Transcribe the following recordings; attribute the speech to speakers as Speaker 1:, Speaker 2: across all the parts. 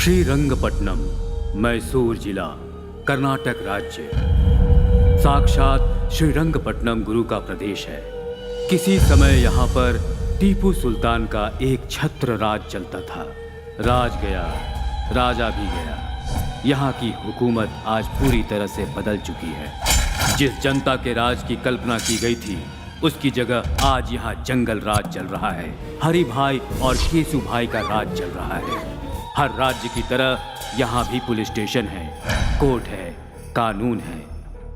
Speaker 1: श्रीरंगपट्टनम, मैसूर जिला, कर्नाटक राज्य। साक्षात श्रीरंगपट्टनम गुरु का प्रदेश है। किसी समय यहाँ पर टीपू सुल्तान का एक छत्र राज चलता था। राज गया, राजा भी गया। यहाँ की हुकूमत आज पूरी तरह से बदल चुकी है। जिस जनता के राज की कल्पना की गई थी, उसकी जगह आज यहाँ जंगल राज चल रहा है। हरि भाई और केशु भाई का राज चल रहा है। हर राज्य की तरह यहाँ भी पुलिस स्टेशन है, कोर्ट है, कानून है,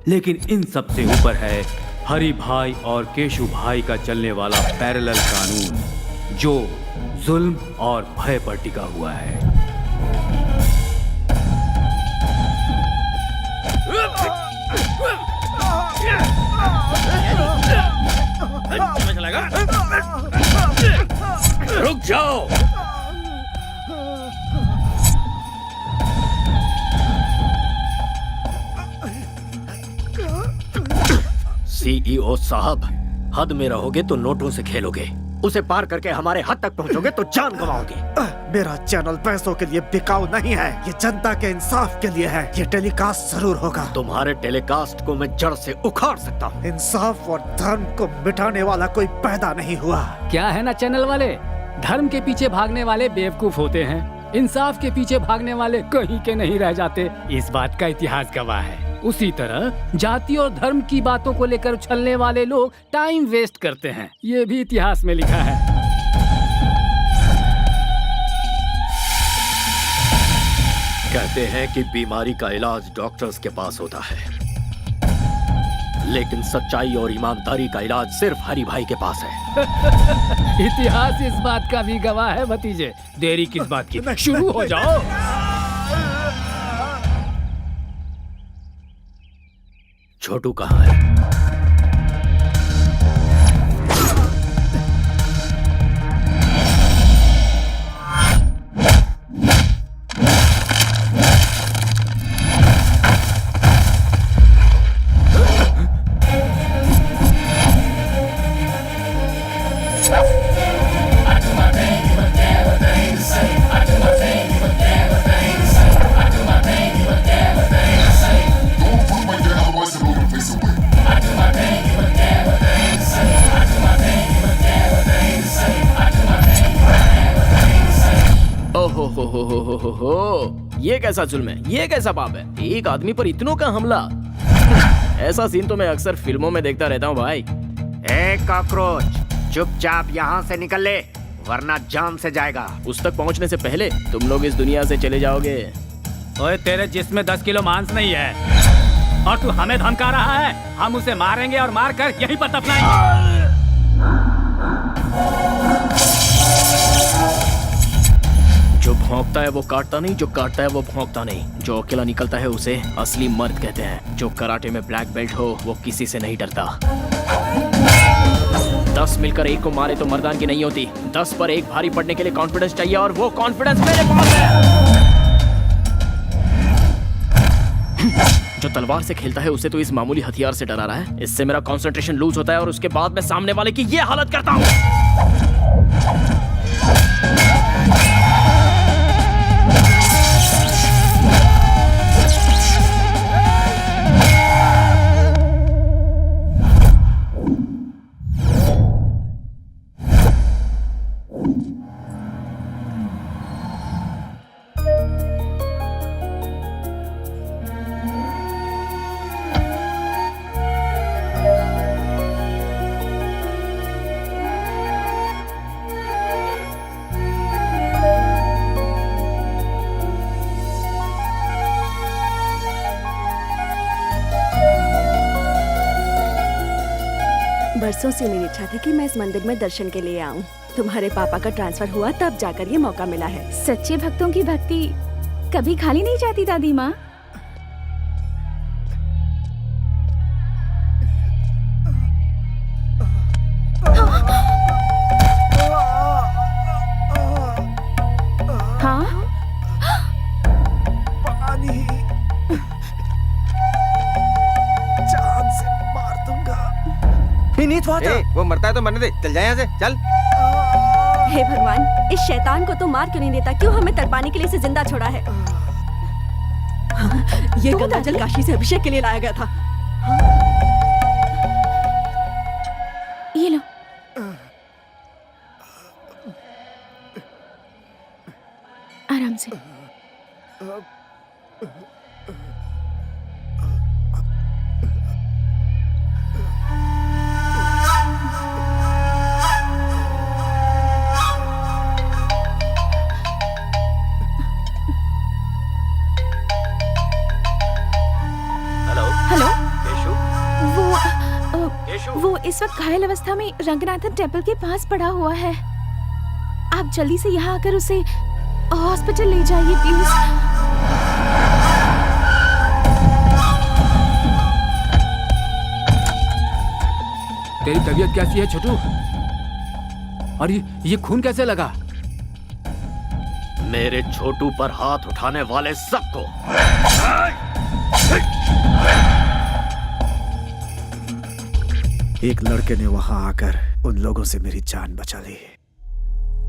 Speaker 1: लेकिन इन सब से ऊपर है हरि भाई और केशु भाई का चलने वाला पैरेलल कानून, जो जुल्म और भय पर टिका हुआ है। रुक जाओ।
Speaker 2: सीईओ साहब, हद में रहोगे तो नोटों से खेलोगे, उसे पार करके हमारे हद तक पहुंचोगे तो जान गंवाओगे।
Speaker 3: मेरा चैनल पैसों के लिए बिकाऊ नहीं है, ये जनता के इंसाफ के लिए है। ये टेलीकास्ट जरूर होगा।
Speaker 2: तुम्हारे टेलीकास्ट को मैं जड़ से उखाड़ सकता हूँ।
Speaker 3: इंसाफ और धर्म को मिटाने वाला कोई पैदा नहीं हुआ।
Speaker 4: क्या है ना चैनल वाले, धर्म के पीछे भागने वाले बेवकूफ होते हैं, इंसाफ के पीछे भागने वाले कहीं के नहीं रह जाते। इस बात का इतिहास गवाह है। उसी तरह जाति और धर्म की बातों को लेकर उछलने वाले लोग टाइम वेस्ट करते हैं। ये भी इतिहास में लिखा है।
Speaker 2: कहते हैं कि बीमारी का इलाज डॉक्टर्स के पास होता है, लेकिन सच्चाई और ईमानदारी का इलाज सिर्फ हरि भाई के पास है।
Speaker 4: इतिहास इस बात का भी गवाह है भतीजे। देरी किस बात की, शुरू हो जाओ।
Speaker 2: छोटू कहाँ है?
Speaker 5: ये कैसा जुल्म है, ये कैसा पाप है, एक आदमी पर इतनों का हमला। ऐसा सीन तो मैं अक्सर फिल्मों में देखता रहता हूँ भाई।
Speaker 2: ए कॉकरोच, चुपचाप यहाँ से निकल ले, वरना जान से जाएगा।
Speaker 5: उस तक पहुँचने से पहले तुम लोग इस दुनिया से चले जाओगे।
Speaker 4: ओए, तेरे जिस्म में 10 किलो मांस नहीं है और तू हमें धमका रहा है। हम उसे मारेंगे और मार कर यहीं पर दफनाएंगे।
Speaker 5: जो भौंकता है वो काटता नहीं, जो काटता है वो भौंकता नहीं। जो अकेला निकलता है उसे असली मर्द कहते हैं। जो कराटे में ब्लैक बेल्ट हो वो किसी से नहीं डरता। 10 मिलकर एक को मारे तो मर्दान की नहीं होती। 10 पर एक भारी पड़ने के लिए कॉन्फिडेंस चाहिए, और वो कॉन्फिडेंस मेरे पास है। जो तलवार से खेलता है उसे तो इस मामूली हथियार से डरा रहा है। इससे मेरा कंसंट्रेशन लूज होता है और उसके बाद मैं सामने वाले की ये हालत करता हूँ।
Speaker 6: बरसों से मेरी इच्छा थी कि मैं इस मंदिर में दर्शन के लिए आऊं। तुम्हारे पापा का ट्रांसफर हुआ तब जाकर ये मौका मिला है।
Speaker 7: सच्चे भक्तों की भक्ति कभी खाली नहीं जाती दादी माँ। हाँ,
Speaker 3: पानी, जान से मार दूंगा।
Speaker 8: वो मरता है तो मरने दे, चल जाए यहाँ से, चल।
Speaker 6: हे भगवान, इस शैतान को तो मार क्यों नहीं देता? क्यों हमें तड़पाने के लिए इसे जिंदा छोड़ा है? ये गंगाजल काशी से अभिषेक के लिए लाया गया था।
Speaker 7: ये लो। आराम से। हेलो। वो इस वक्त घायल अवस्था में रंगनाथन टेम्पल के पास पड़ा हुआ है। आप जल्दी से यहाँ आकर उसे हॉस्पिटल ले जाइए प्लीज।
Speaker 1: तेरी तबीयत कैसी है छोटू? और ये खून कैसे लगा?
Speaker 2: मेरे छोटू पर हाथ उठाने वाले सबको
Speaker 3: एक लड़के ने वहां आकर उन लोगों से मेरी जान बचा ली,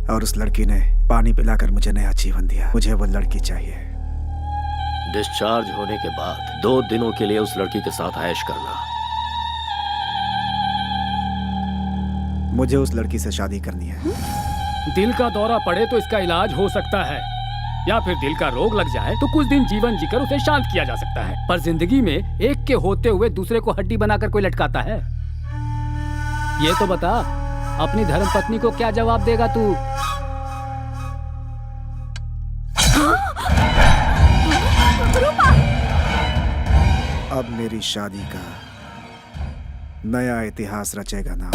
Speaker 3: और उस लड़की ने पानी पिलाकर मुझे नया जीवन दिया। मुझे वो लड़की चाहिए।
Speaker 2: डिस्चार्ज होने के बाद 2 दिनों के लिए उस लड़की के साथ ऐश करना।
Speaker 3: मुझे उस लड़की से शादी करनी है।
Speaker 4: दिल का दौरा पड़े तो इसका इलाज हो सकता है, या फिर दिल का रोग लग जाए तो कुछ दिन जीवन जीकर उसे शांत किया जा सकता है। पर जिंदगी में एक के होते हुए दूसरे को हड्डी बनाकर कोई लटकाता है? ये तो बता, अपनी धर्मपत्नी को क्या जवाब देगा तू?
Speaker 3: अब मेरी शादी का नया इतिहास रचेगा ना।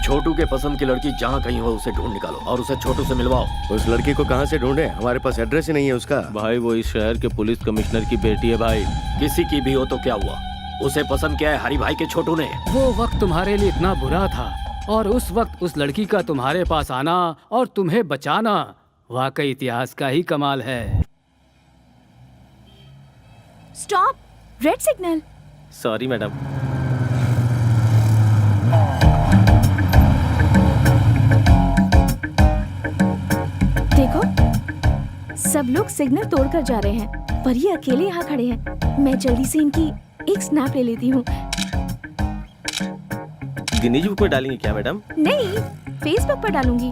Speaker 2: छोटू के पसंद की लड़की जहाँ कहीं हो उसे ढूंढ निकालो और उसे छोटू से मिलवाओ।
Speaker 8: उस लड़की को कहाँ से ढूंढे? हमारे पास एड्रेस ही नहीं है उसका।
Speaker 5: भाई वो इस शहर के पुलिस कमिश्नर की बेटी है भाई।
Speaker 2: किसी की भी हो तो क्या हुआ, उसे पसंद किया है हरि भाई के छोटू ने।
Speaker 4: वो वक्त तुम्हारे लिए इतना बुरा था, और उस वक्त उस लड़की का तुम्हारे पास आना और तुम्हें बचाना वाकई इतिहास का ही कमाल है।
Speaker 7: Stop, red signal.
Speaker 5: Sorry madam.
Speaker 7: देखो, सब लोग सिग्नल तोड़कर जा रहे हैं, पर ये अकेले यहाँ खड़े हैं। मैं जल्दी से इनकी एक स्नैप ले लेती हूँ।
Speaker 5: गिनीज बुक में डालेंगे क्या मैडम?
Speaker 7: नहीं, फेसबुक पर डालूंगी।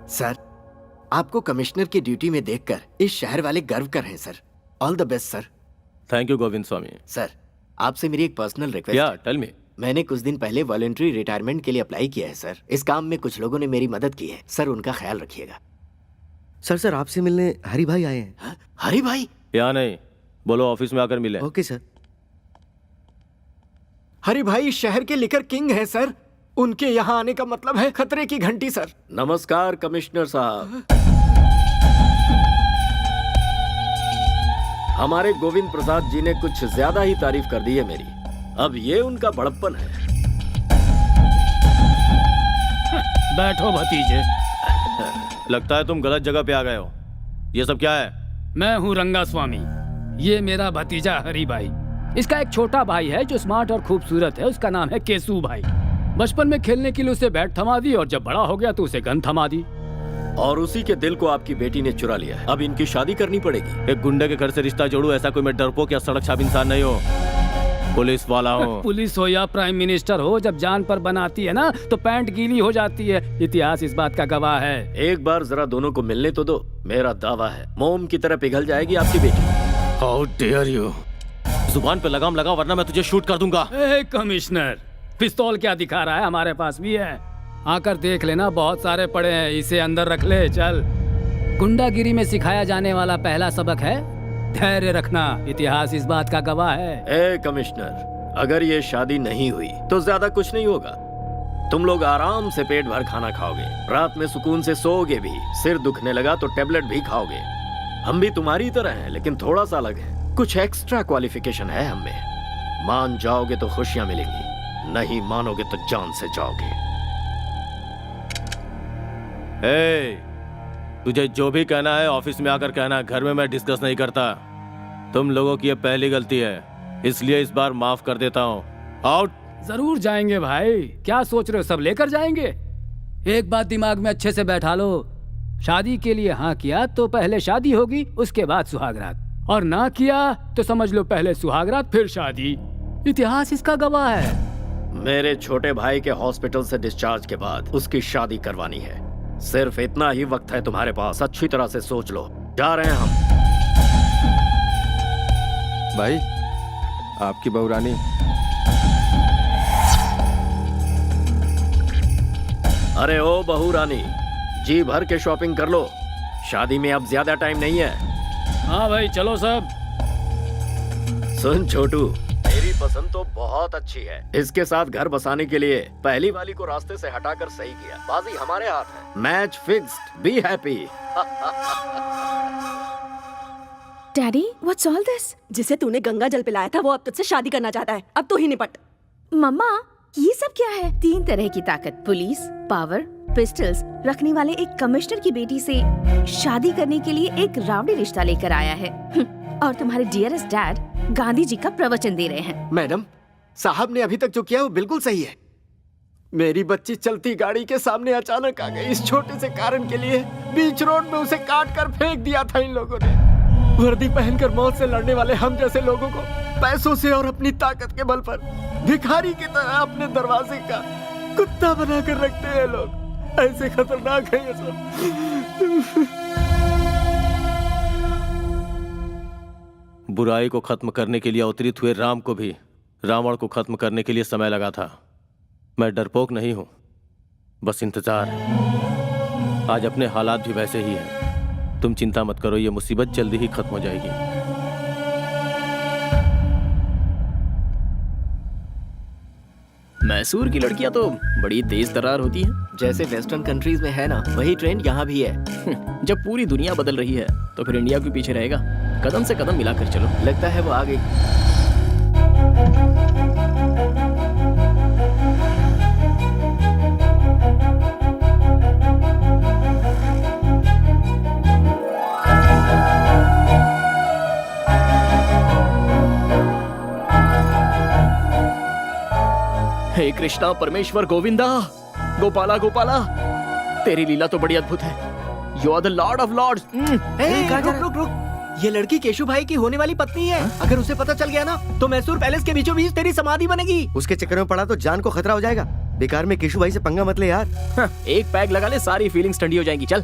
Speaker 2: सर, आपको कमिश्नर की ड्यूटी में देखकर इस शहर वाले गर्व कर रहे हैं sir. All the best sir.
Speaker 5: Thank you Govind Swami.
Speaker 2: Sir, आपसे मेरी एक पर्सनल रिक्वेस्ट
Speaker 5: या
Speaker 2: है।
Speaker 5: Tell me.
Speaker 2: मैंने कुछ दिन पहले वॉलंटरी रिटायरमेंट के लिए अप्लाई किया है सर। इस काम में कुछ लोगों ने मेरी मदद की है सर, उनका ख्याल रखिएगा।
Speaker 8: सर आपसे मिलने हरि भाई आए हैं।
Speaker 2: हाँ? हरि भाई?
Speaker 5: या नहीं, बोलो ऑफिस में आकर मिले।
Speaker 8: Okay sir.
Speaker 2: हरि भाई इस शहर के लिकर किंग हैं सर। उनके यहाँ आने का मतलब है खतरे की घंटी सर। नमस्कार कमिश्नर साहब। हमारे गोविंद प्रसाद जी ने कुछ ज्यादा ही तारीफ कर दी है मेरी। अब ये उनका बड़प्पन है।
Speaker 4: बैठो भतीजे।
Speaker 5: लगता है तुम गलत जगह पे आ गए हो। ये सब क्या है?
Speaker 4: मैं हूँ रंगा स्वामी। ये मेरा भतीजा हरि भाई। इसका एक छोटा भाई है जो स्मार्ट और खूबसूरत है, उसका नाम है केसू भाई। बचपन में खेलने के लिए उसे बैट थमा दी और जब बड़ा हो गया तो उसे गन थमा दी।
Speaker 2: और उसी के दिल को आपकी बेटी ने चुरा लिया है। अब इनकी शादी करनी पड़ेगी।
Speaker 5: एक गुंडे के घर से रिश्ता जोड़ू, ऐसा कोई मैं डरपोक या सड़क छाप इंसान नहीं हो। पुलिस वाला हूँ।
Speaker 4: पुलिस हो या प्राइम मिनिस्टर हो, जब जान पर बनाती है ना तो पैंट गीली हो जाती है। इतिहास इस बात का गवाह है।
Speaker 2: एक बार जरा दोनों को मिलने तो दो। मेरा दावा है मोम की तरह पिघल जाएगी आपकी बेटी।
Speaker 5: How dare you. जुबान पे लगाम लगा वरना मैं तुझे शूट कर दूंगा।
Speaker 4: ए कमिश्नर, पिस्तौल क्या दिखा रहा है? हमारे पास भी है, आकर देख लेना, बहुत सारे पड़े हैं। इसे अंदर रख ले। चल। गुंडागिरी में सिखाया जाने वाला पहला सबक है धैर्य रखना। इतिहास इस बात का गवाह है।
Speaker 2: ए कमिश्नर, अगर ये शादी नहीं हुई तो ज्यादा कुछ नहीं होगा। तुम लोग आराम से पेट भर खाना खाओगे, रात में सुकून से सोओगे भी। सिर दुखने लगा तो टेबलेट भी खाओगे। हम भी तुम्हारी तरह हैं, लेकिन थोड़ा सा अलग है। कुछ एक्स्ट्रा क्वालिफिकेशन है हमें। मान जाओगे तो खुशियां मिलेंगी, नहीं मानोगे तो जान से जाओगे।
Speaker 5: तुझे जो भी कहना है ऑफिस में आकर कहना। घर में मैं डिस्कस नहीं करता।
Speaker 9: तुम लोगों की ये पहली गलती है, इसलिए इस बार माफ कर देता हूँ। आउट।
Speaker 4: जरूर जाएंगे भाई, क्या सोच रहे हो सब लेकर जाएंगे। एक बात दिमाग में अच्छे से बैठा लो, शादी के लिए हाँ किया तो पहले शादी होगी उसके बाद सुहागरात, और ना किया तो समझ लो पहले सुहागरात फिर शादी। इतिहास इसका गवाह है।
Speaker 2: मेरे छोटे भाई के हॉस्पिटल से डिस्चार्ज के बाद उसकी शादी करवानी है। सिर्फ इतना ही वक्त है तुम्हारे पास, अच्छी तरह से सोच लो। जा रहे हैं हम।
Speaker 10: भाई आपकी बहू रानी।
Speaker 2: अरे ओ बहू रानी, जी भर के शॉपिंग कर लो, शादी में अब ज्यादा टाइम नहीं है।
Speaker 4: हाँ भाई चलो सब।
Speaker 2: सुन छोटू, मेरी पसंद तो बहुत अच्छी है। इसके साथ घर बसाने के लिए पहली वाली को रास्ते से हटाकर सही किया। बाजी हमारे हाथ है। Match fixed, be happy.
Speaker 7: Daddy what's all this?
Speaker 6: जिसे तूने गंगा जल पिलाया था वो अब तुझसे शादी करना चाहता है। अब तू ही निपट।
Speaker 7: मम्मा ये सब क्या है? 3 तरह की ताकत, पुलिस पावर, पिस्टल्स रखने वाले एक कमिश्नर की बेटी से शादी करने के लिए एक रावड़ी रिश्ता लेकर आया है। और तुम्हारे डियरेस्ट डैड गांधी जी का प्रवचन दे रहे हैं।
Speaker 11: मैडम, साहब ने अभी तक जो किया वो बिल्कुल सही है। मेरी बच्ची चलती गाड़ी के सामने अचानक आ गई। इस छोटे से कारण के लिए बीच रोड में उसे काट कर फेंक दिया था इन लोगों ने। वर्दी पहनकर मौत से लड़ने वाले हम जैसे लोगों को पैसों से और अपनी ताकत के बल पर भिखारी की तरह अपने दरवाजे का कुत्ता बना कर रखते हैं लोग। ऐसे खतरनाक है ये सब।
Speaker 9: बुराई को खत्म करने के लिए अवतरित हुए राम को भी रावण को खत्म करने के लिए समय लगा था। मैं डरपोक नहीं हूं, बस इंतजार। आज अपने हालात भी वैसे ही हैं। तुम चिंता मत करो, ये मुसीबत जल्दी ही खत्म हो जाएगी।
Speaker 5: मैसूर की लड़कियां तो बड़ी तेज तर्रार होती हैं।
Speaker 11: जैसे वेस्टर्न कंट्रीज में है ना, वही ट्रेंड यहाँ भी है।
Speaker 5: जब पूरी दुनिया बदल रही है तो फिर इंडिया क्यों पीछे रहेगा? कदम से कदम मिलाकर चलो।
Speaker 11: लगता है वो आ गई।
Speaker 5: हे कृष्णा परमेश्वर गोविंदा, गोपाला गोपाला, तेरी लीला तो बड़ी अद्भुत है। You are the lord of lords.
Speaker 11: रुक। ये लड़की केशु भाई की होने वाली पत्नी है। अगर उसे पता चल गया ना तो मैसूर पैलेस के बीचों बीच तेरी समाधि बनेगी।
Speaker 8: उसके चक्कर में पड़ा तो जान को खतरा हो जाएगा। बेकार में केशु भाई से पंगा मत ले यार।
Speaker 5: एक पैग लगा ले, सारी फीलिंग्स ठंडी हो जाएंगी। चल।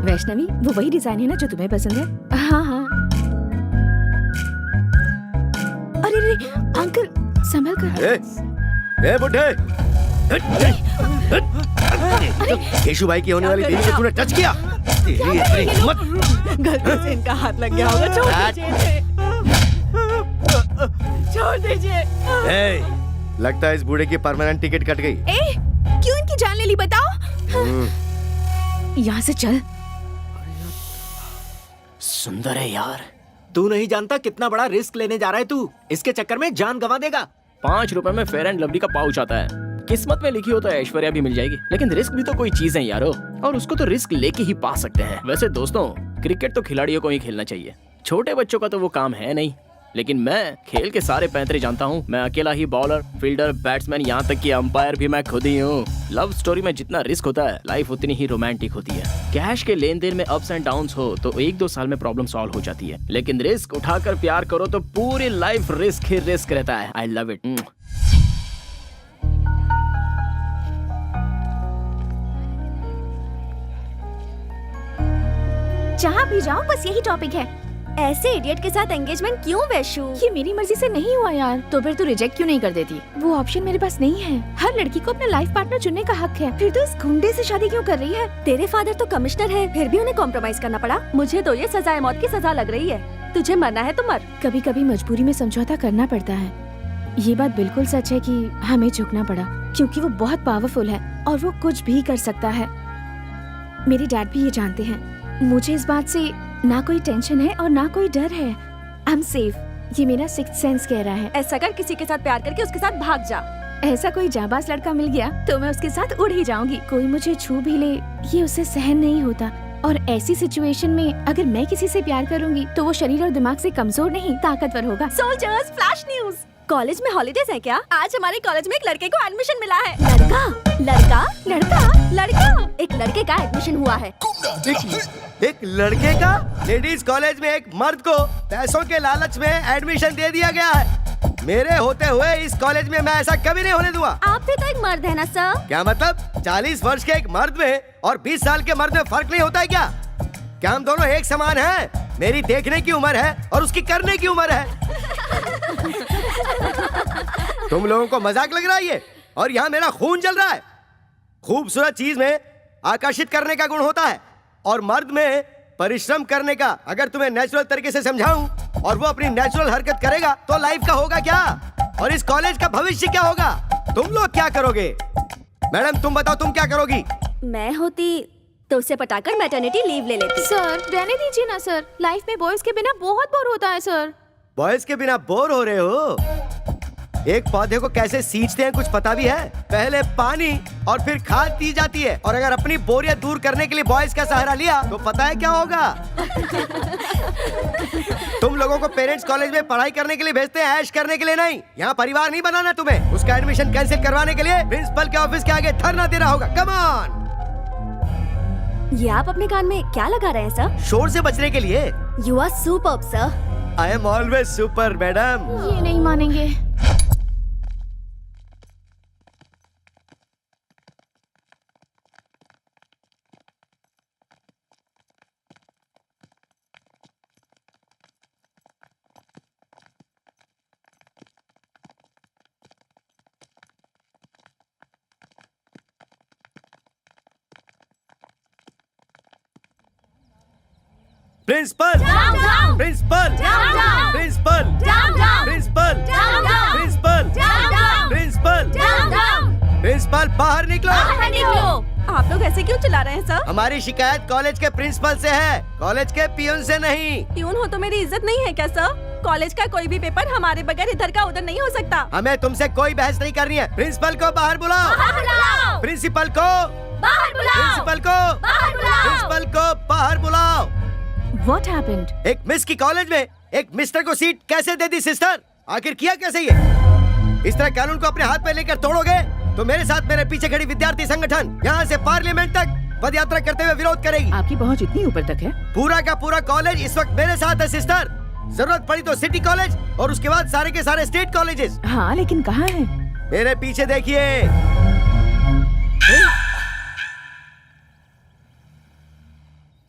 Speaker 7: वैष्णवी, वो वही डिजाइन है ना जो तुम्हें पसंद है? हाँ हाँ। अरे अंकल संभल कर।
Speaker 8: ए बुड्ढे, केशु भाई की होने वाली बीवी को तूने टच किया। तेरी इतनी हिम्मत।
Speaker 6: गलती से इनका हाथ लग गया होगा। छोड़ दीजिए।
Speaker 8: लगता है इस बूढ़े की परमानेंट टिकट कट गई।
Speaker 7: क्यों इनकी जान ले ली बताओ? यहाँ से चल।
Speaker 5: सुंदर है यार।
Speaker 11: तू नहीं जानता कितना बड़ा रिस्क लेने जा रहा है तू। इसके चक्कर में जान गंवा देगा।
Speaker 5: 5 रुपए में फेयर एंड लवली का पाउच आता है। किस्मत में लिखी हो तो ऐश्वर्या भी मिल जाएगी, लेकिन रिस्क भी तो कोई चीज है यारो, और उसको तो रिस्क लेके ही पा सकते हैं। वैसे दोस्तों, क्रिकेट तो खिलाड़ियों को ही खेलना चाहिए, छोटे बच्चों का तो वो काम है नहीं। लेकिन मैं खेल के सारे पैंतरे जानता हूँ। मैं अकेला ही बॉलर, फील्डर, बैट्समैन, यहाँ तक कि अंपायर भी मैं खुद ही हूँ। लव स्टोरी में जितना रिस्क होता है, लाइफ उतनी ही रोमांटिक होती है। कैश के लेन देन में अप्स एंड डाउन्स हो तो 1-2 साल में प्रॉब्लम सॉल्व हो जाती है, लेकिन रिस्क उठाकर प्यार करो तो पूरी लाइफ रिस्क ही रिस्क रहता है। I love it.
Speaker 7: जहाँ भी जाओ बस यही टॉपिक है।
Speaker 6: ऐसे इडियट के साथ एंगेजमेंट क्यों वैशु?
Speaker 7: ये मेरी मर्जी से नहीं हुआ यार। तो फिर तू रिजेक्ट क्यों नहीं कर देती? वो ऑप्शन मेरे पास नहीं है। हर लड़की को अपना लाइफ पार्टनर चुनने का हक है। फिर तो इस गुंडे से शादी क्यों कर रही है?
Speaker 6: तेरे फादर तो कमिश्नर है, फिर भी उन्हें कॉम्प्रोमाइज करना पड़ा। मुझे तो ये सजाए मौत की सजा लग रही है। तुझे मरना है तो मर।
Speaker 7: कभी कभी मजबूरी में समझौता करना पड़ता है। ये बात बिल्कुल सच है कि हमें झुकना पड़ा, क्योंकि वो बहुत पावरफुल है और वो कुछ भी कर सकता है। मेरे डैड भी ये जानते हैं। मुझे इस बात से ना कोई टेंशन है और ना कोई डर है। I am safe. ये मेरा सिक्स्थ सेंस कह रहा है।
Speaker 6: ऐसा कर, किसी के साथ प्यार करके उसके साथ भाग जा।
Speaker 7: ऐसा कोई जाबाज लड़का मिल गया तो मैं उसके साथ उड़ ही जाऊंगी। कोई मुझे छू भी ले, ये उसे सहन नहीं होता। और ऐसी सिचुएशन में अगर मैं किसी से प्यार करूंगी तो वो शरीर और दिमाग से कमजोर नहीं ताकतवर होगा।
Speaker 6: Soldiers, flash news. कॉलेज में हॉलीडेज है क्या? आज हमारे कॉलेज में एक लड़के को एडमिशन मिला है। लड़का, लड़का, लड़का, लड़का। एक लड़के का एडमिशन हुआ है।
Speaker 8: एक लड़के का? लेडीज कॉलेज में एक मर्द को पैसों के लालच में एडमिशन दे दिया गया है। मेरे होते हुए इस कॉलेज में मैं ऐसा कभी नहीं होने दूंगा।
Speaker 6: आप भी तो एक मर्द है ना सर?
Speaker 8: क्या मतलब? 40 वर्ष के एक मर्द में और 20 साल के मर्द में फर्क नहीं होता है क्या? क्या हम दोनों एक समान हैं? मेरी देखने की उम्र है और उसकी करने की उम्र है। तुम लोगों को मजाक लग रहा है ये? और यहाँ मेरा खून जल रहा है। खूबसूरत चीज में आकर्षित करने का गुण होता है और मर्द में परिश्रम करने का। अगर तुम्हें नेचुरल तरीके से समझाऊं और वो अपनी नेचुरल हरकत करेगा तो लाइफ का होगा क्या? और इस कॉलेज का भविष्य क्या होगा? तुम लोग क्या करोगे? मैडम तुम बताओ, तुम क्या करोगी?
Speaker 6: मैं होती तो उसे पटाकर मैटरनिटी लीव ले लेती।
Speaker 7: सर रहने दीजिए ना सर, लाइफ में बॉयज के बिना बहुत बोर होता है सर।
Speaker 8: बॉयज के बिना बोर हो रहे हो? एक पौधे को कैसे सींचते हैं कुछ पता भी है? पहले पानी और फिर खाद दी जाती है। और अगर अपनी बोरियत दूर करने के लिए बॉयज का सहारा लिया तो पता है क्या होगा? तुम लोगों को पेरेंट्स कॉलेज में पढ़ाई करने के लिए भेजते हैं, ऐश करने के लिए नहीं। यहाँ परिवार नहीं बनाना तुम्हें। उसका एडमिशन कैंसिल करवाने के लिए प्रिंसिपल के ऑफिस के आगे धरना देना होगा। Come on.
Speaker 6: ये आप अपने कान में क्या लगा रहे हैं सर?
Speaker 8: शोर से बचने के लिए।
Speaker 6: You are superb sir.
Speaker 8: I am always super madam.
Speaker 7: ये नहीं मानेंगे।
Speaker 8: Principal, principal, principal, principal, principal, principal, principal बाहर निकलो।
Speaker 6: आप लोग ऐसे क्यों चिल्ला रहे हैं सर?
Speaker 8: हमारी शिकायत कॉलेज के प्रिंसिपल से है, कॉलेज के पियून से नहीं।
Speaker 6: प्यून हो तो मेरी इज्जत नहीं है क्या सर? कॉलेज का कोई भी पेपर हमारे बगैर इधर का उधर नहीं हो सकता।
Speaker 8: हमें तुमसे कोई बहस नहीं करनी है। प्रिंसिपल को बाहर बुलाओ। प्रिंसिपल को बाहर बुलाओ। प्रिंसिपल को बाहर बुलाओ। प्रिंसिपल को बाहर बुलाओ।
Speaker 7: What happened?
Speaker 8: एक मिस की कॉलेज में एक मिस्टर को सीट कैसे दे दी सिस्टर? आखिर किया कैसे ये? इस तरह कानून को अपने हाथ में लेकर तोड़ोगे तो मेरे साथ मेरे पीछे खड़ी विद्यार्थी संगठन यहाँ से पार्लियामेंट तक पद यात्रा करते हुए विरोध करेगी।
Speaker 12: आपकी पहुंच इतनी ऊपर तक है?
Speaker 8: पूरा का पूरा कॉलेज इस वक्त मेरे साथ है सिस्टर। जरूरत पड़ी तो सिटी कॉलेज और उसके बाद सारे के सारे स्टेट कॉलेजेस।
Speaker 12: हाँ लेकिन कहाँ है?
Speaker 8: मेरे पीछे देखिए।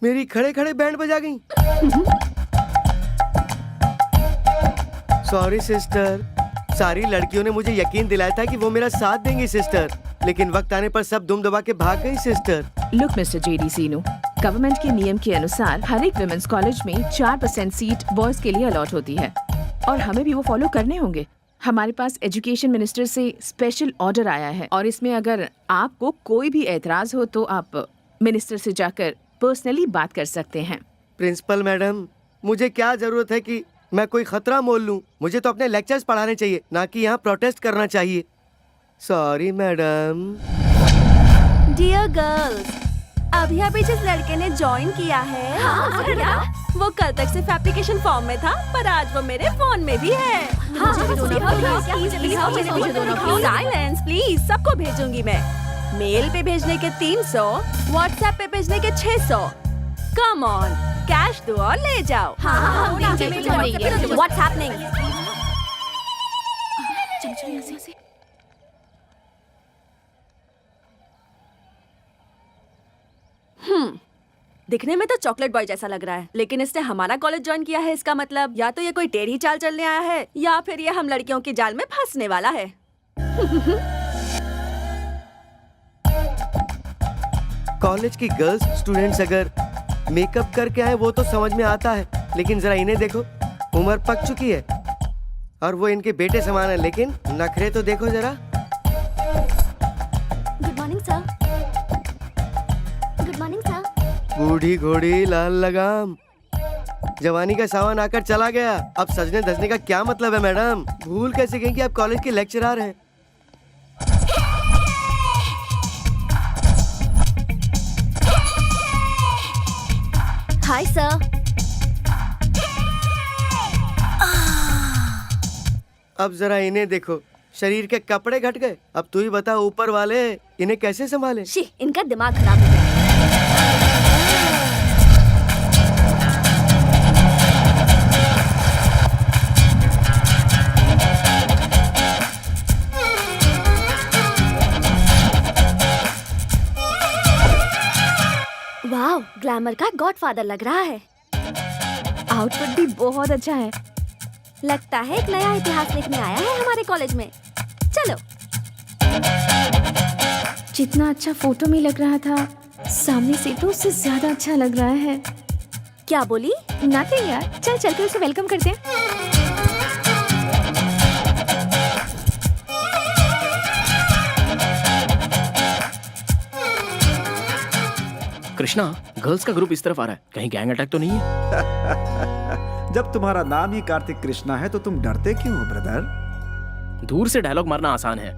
Speaker 8: मेरी खड़े खड़े बैंड बजा गई। सॉरी सिस्टर, सारी लड़कियों ने मुझे यकीन दिलाया था कि वो मेरा साथ देंगी सिस्टर, लेकिन वक्त आने पर सब दुम दबा के भाग गई सिस्टर।
Speaker 12: लुक मिस्टर जेडी सीनू, गवर्नमेंट के नियम के अनुसार हर एक विमेंस कॉलेज में 4% सीट बॉयज के लिए अलॉट होती है और हमें भी वो फॉलो करने होंगे। हमारे पास एजुकेशन मिनिस्टर से स्पेशल ऑर्डर आया है और इसमें अगर आपको कोई भी एतराज हो तो आप मिनिस्टर से जाकर पर्सनली बात कर सकते हैं।
Speaker 8: प्रिंसिपल मैडम, मुझे क्या जरूरत है कि मैं कोई खतरा मोल लूं? मुझे तो अपने लेक्चर्स पढ़ाने चाहिए, ना कि यहाँ प्रोटेस्ट करना चाहिए। Sorry madam.
Speaker 6: डियर गर्ल्स, अभी अभी जिस लड़के ने ज्वाइन किया है वो कल तक सिर्फ एप्लीकेशन फॉर्म में था, पर आज वो मेरे फोन में भी है। साइलेंस प्लीज, सबको भेजूंगी मैं। मेल पे भेजने के 300, व्हाट्सएप पे भेजने के 600। कम ऑन, कैश दो और ले जाओ। What's happening? दिखने में तो चॉकलेट बॉय जैसा लग रहा है, लेकिन इसने हमारा कॉलेज ज्वाइन किया है। इसका मतलब या तो ये कोई टेढ़ी चाल चलने आया है या फिर ये हम लड़कियों के जाल में फंसने वाला है।
Speaker 8: कॉलेज की गर्ल्स स्टूडेंट्स अगर मेकअप करके आए वो तो समझ में आता है, लेकिन जरा इन्हें देखो, उम्र पक चुकी है और वो इनके बेटे समान है, लेकिन नखरे तो देखो जरा।
Speaker 6: Good morning sir. Good morning sir.
Speaker 8: बूढ़ी घोड़ी लाल लगाम, जवानी का सावन आकर चला गया, अब सजने धजने का क्या मतलब है मैडम? भूल कैसे गई कि आप कॉलेज के लेक्चरर हैं?
Speaker 6: Bye sir.
Speaker 8: अब जरा इन्हें देखो, शरीर के कपड़े घट गए। अब तू ही बता ऊपर वाले इन्हें कैसे संभाले।
Speaker 6: शी, इनका दिमाग खराब हो गया। वाह, ग्लैमर का गॉडफादर लग रहा है।
Speaker 7: आउटफिट भी बहुत अच्छा है।
Speaker 6: लगता है एक नया इतिहास लिखने आया है हमारे कॉलेज में। चलो।
Speaker 7: जितना अच्छा फोटो में लग रहा था, सामने से तो उससे ज्यादा अच्छा लग रहा है।
Speaker 6: क्या बोली?
Speaker 7: नथिंग यार, चल चलकर उसे वेलकम करते हैं।
Speaker 5: कृष्णा, गर्ल्स का ग्रुप इस तरफ आ रहा है, कहीं गैंग अटैक तो नहीं है?
Speaker 3: जब तुम्हारा नाम ही कार्तिक कृष्णा है तो तुम डरते क्यों हो ब्रदर?
Speaker 5: दूर से डायलॉग मारना आसान है,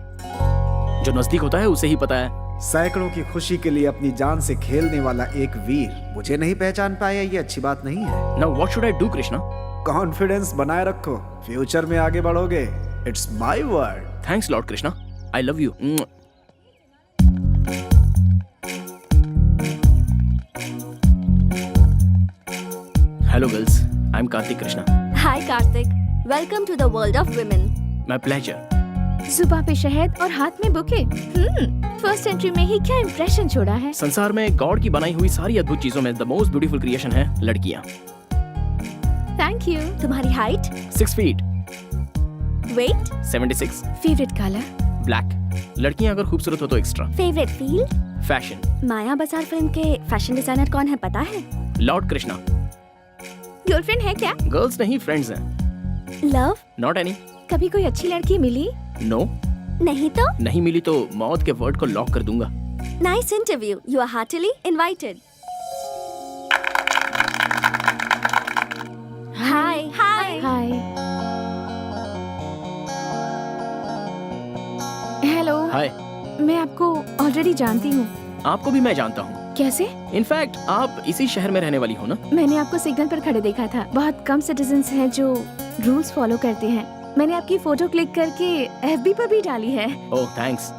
Speaker 5: जो नजदीक होता है उसे ही पता है।
Speaker 3: सैकड़ों की खुशी के लिए अपनी जान से खेलने वाला एक वीर मुझे नहीं पहचान पाया, ये अच्छी बात नहीं है।
Speaker 5: Now what should I do Krishna?
Speaker 3: Confidence बनाए रखो, फ्यूचर में आगे बढ़ोगे। It's my word.
Speaker 5: Thanks lord Krishna, I love you. Hello girls, I am Kartik Krishna.
Speaker 6: Hi Kartik, welcome to the world of women.
Speaker 5: My pleasure.
Speaker 7: जुबां पे शहद और हाथ में बुके। फर्स्ट एंट्री में ही क्या इंप्रेशन छोड़ा है।
Speaker 5: संसार में गॉड की बनाई हुई सारी अद्भुत चीजों में द मोस्ट ब्यूटीफुल क्रिएशन है लड़कियां।
Speaker 7: Thank you.
Speaker 6: तुम्हारी height?
Speaker 5: 6 feet.
Speaker 6: Weight?
Speaker 5: 76।
Speaker 7: Favourite colour?
Speaker 5: Black. लड़कियां अगर खूबसूरत हो तो extra.
Speaker 6: Favourite field?
Speaker 5: Fashion.
Speaker 6: Maya Bazaar film के फैशन डिजाइनर कौन है पता है?
Speaker 5: लॉर्ड कृष्णा।
Speaker 7: गर्लफ्रेंड है क्या?
Speaker 5: गर्ल्स नहीं, फ्रेंड्स हैं।
Speaker 6: लव?
Speaker 5: Not any.
Speaker 7: कभी कोई अच्छी लड़की मिली?
Speaker 5: नो।
Speaker 6: नहीं तो?
Speaker 5: नहीं मिली तो मौत के वर्ड को लॉक कर दूंगा।
Speaker 6: Nice interview, you are heartily invited. Hi hi
Speaker 7: hi. Hello.
Speaker 5: Hi.
Speaker 7: मैं आपको ऑलरेडी जानती हूँ।
Speaker 5: आपको भी मैं जानता हूँ।
Speaker 7: कैसे?
Speaker 5: इनफैक्ट आप इसी शहर में रहने वाली हो ना?
Speaker 7: मैंने आपको सिग्नल पर खड़े देखा था। बहुत कम सिटीजन्स हैं जो रूल्स फॉलो करते हैं। मैंने आपकी फोटो क्लिक करके एफबी पर भी डाली है।
Speaker 5: ओह थैंक्स।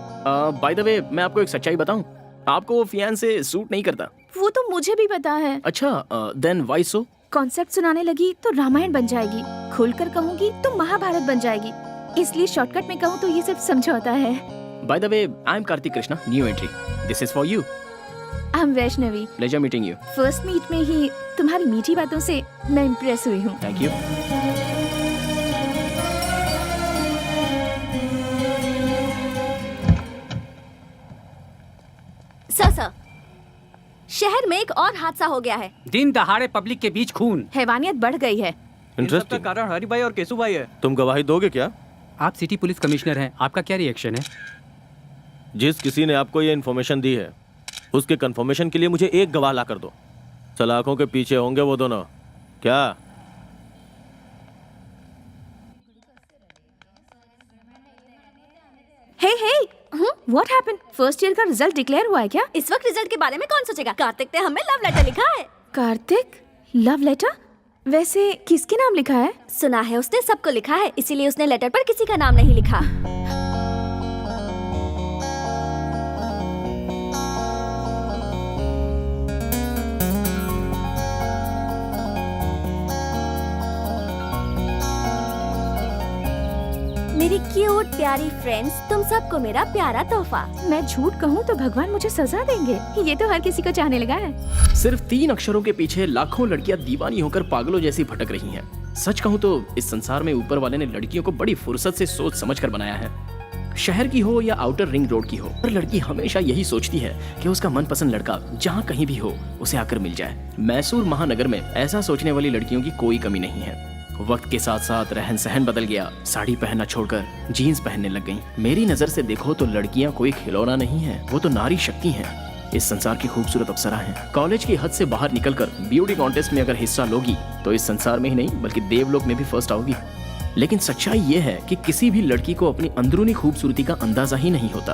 Speaker 5: बाय द वे, मैं आपको एक सच्चाई बताऊं, आपको वो फियांसे सूट नहीं करता।
Speaker 7: वो तो मुझे भी पता है।
Speaker 5: अच्छा, देन व्हाई सो?
Speaker 7: कॉन्सेप्ट सुनाने लगी तो रामायण बन जाएगी, खुलकर कहूंगी तो महाभारत बन जाएगी, इसलिए शॉर्टकट में कहूँ तो ये सिर्फ समझौता है।
Speaker 5: By the way, I am Kartik Krishna, new entry. This is for you.
Speaker 7: I am Vaishnavi.
Speaker 5: Pleasure meeting you.
Speaker 7: First meet में ही तुम्हारी मीठी बातों से मैं इम्प्रेस हुई हूँ।
Speaker 5: Thank you.
Speaker 6: सर, शहर में एक और हादसा हो गया है।
Speaker 4: दिन दहाड़े पब्लिक के बीच खून।
Speaker 7: हैवानियत बढ़ गई है।
Speaker 9: इंटरेस्टिंग।
Speaker 10: कारण हरी भाई और केसु भाई है।
Speaker 9: तुम गवाही दोगे क्या?
Speaker 4: आप सिटी पुलिस कमिश्नर हैं, आपका क्या रिएक्शन है?
Speaker 9: जिस किसी ने आपको ये इन्फॉर्मेशन दी है उसके कंफर्मेशन के लिए मुझे एक गवाह ला कर दो। सलाखों के पीछे होंगे वो दोनों। क्या?
Speaker 7: Hey what happened? First year का रिजल्ट डिक्लेयर हुआ है क्या?
Speaker 6: इस वक्त रिजल्ट के बारे में कौन सोचेगा? कार्तिक ने हमें लव लेटर लिखा है।
Speaker 7: कार्तिक? Love letter? वैसे किसके नाम लिखा है?
Speaker 6: सुना है उसने सबको लिखा है, इसीलिए उसने लेटर पर किसी का नाम नहीं लिखा। मेरी क्यूट प्यारी फ्रेंड्स, तुम सबको मेरा प्यारा तोहफा।
Speaker 7: मैं झूठ कहूँ तो भगवान मुझे सजा देंगे। ये तो हर किसी को चाहने लगा है।
Speaker 5: सिर्फ 3 अक्षरों के पीछे लाखों लड़कियां दीवानी होकर पागलों जैसी भटक रही हैं। सच कहूँ तो इस संसार में ऊपर वाले ने लड़कियों को बड़ी फुर्सत से सोच समझ कर बनाया है। शहर की हो या आउटर रिंग रोड की हो, पर लड़की हमेशा यही सोचती है कि उसका मनपसंद लड़का जहाँ कहीं भी हो उसे आकर मिल जाए। मैसूर महानगर में ऐसा सोचने वाली लड़कियों की कोई कमी नहीं है। वक्त के साथ साथ रहन सहन बदल गया, साड़ी पहनना छोड़कर जीन्स पहनने लग गईं। मेरी नजर से देखो तो लड़कियां कोई खिलौना नहीं है, वो तो नारी शक्ति हैं। इस संसार की खूबसूरत अप्सरा हैं। कॉलेज की हद से बाहर निकलकर ब्यूटी कॉन्टेस्ट में अगर हिस्सा लोगी तो इस संसार में ही नहीं बल्कि देवलोक में भी फर्स्ट आओगी। लेकिन सच्चाई ये है कि किसी भी लड़की को अपनी अंदरूनी खूबसूरती का अंदाजा ही नहीं होता।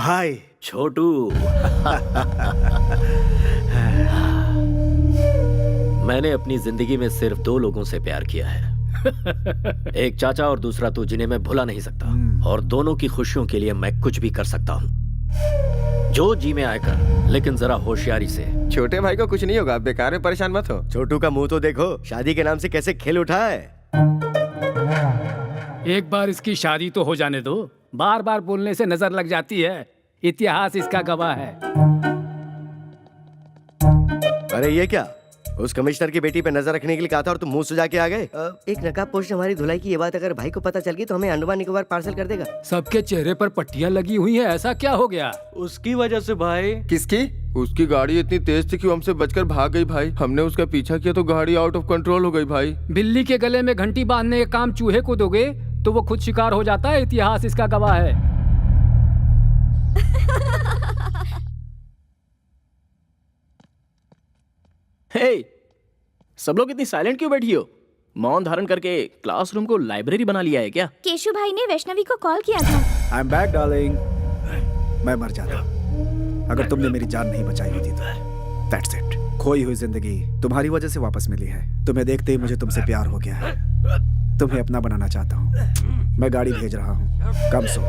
Speaker 8: भाई
Speaker 2: छोटू। मैंने अपनी जिंदगी में सिर्फ 2 लोगों से प्यार किया है, एक चाचा और दूसरा तू, जिन्हें मैं भुला नहीं सकता। और दोनों की खुशियों के लिए मैं कुछ भी कर सकता हूँ। जो जी में आकर, लेकिन जरा होशियारी से।
Speaker 10: छोटे भाई को कुछ नहीं होगा, बेकार में परेशान मत हो।
Speaker 8: छोटू का मुंह तो देखो, शादी के नाम से कैसे खेल उठा है।
Speaker 4: एक बार इसकी शादी तो हो जाने दो, बार बार बोलने से नजर लग जाती है। इतिहास इसका गवाह है।
Speaker 8: अरे ये क्या, उस कमिश्नर की बेटी पे नजर रखने के लिए कहा था और तुम मुंह सुजा के आ गए। एक नकाबपोश ने हमारी धुलाई की ये बात अगर भाई को पता चल गई तो हमें अंडमान निकोबार पार्सल कर देगा।
Speaker 4: सबके चेहरे पर पट्टियां लगी हुई हैं, ऐसा क्या हो गया?
Speaker 9: उसकी वजह से भाई।
Speaker 10: किसकी?
Speaker 13: उसकी गाड़ी इतनी तेज थी कि वो हमसे बचकर भाग गई भाई। हमने उसका पीछा किया तो गाड़ी आउट ऑफ कंट्रोल हो गई भाई।
Speaker 4: बिल्ली के गले में घंटी बांधने का काम चूहे को दोगे तो वो खुद शिकार हो जाता है। इतिहास इसका गवाह है।
Speaker 5: हे, सब लोग इतनी साइलेंट क्यों बैठी हो? मौन धारण करके क्लासरूम को लाइब्रेरी बना लिया है क्या?
Speaker 7: केशु भाई ने वैष्णवी को कॉल किया था।
Speaker 3: I am back darling. मैं मर जाता अगर तुमने मेरी जान नहीं बचाई होती तो। That's it. खोई हुई जिंदगी तुम्हारी वजह से वापस मिली है। तुम्हें देखते ही मुझे तुमसे प्यार हो गया है। तुम्हें अपना बनाना चाहता हूँ। मैं गाड़ी भेज रहा हूँ, कम सो।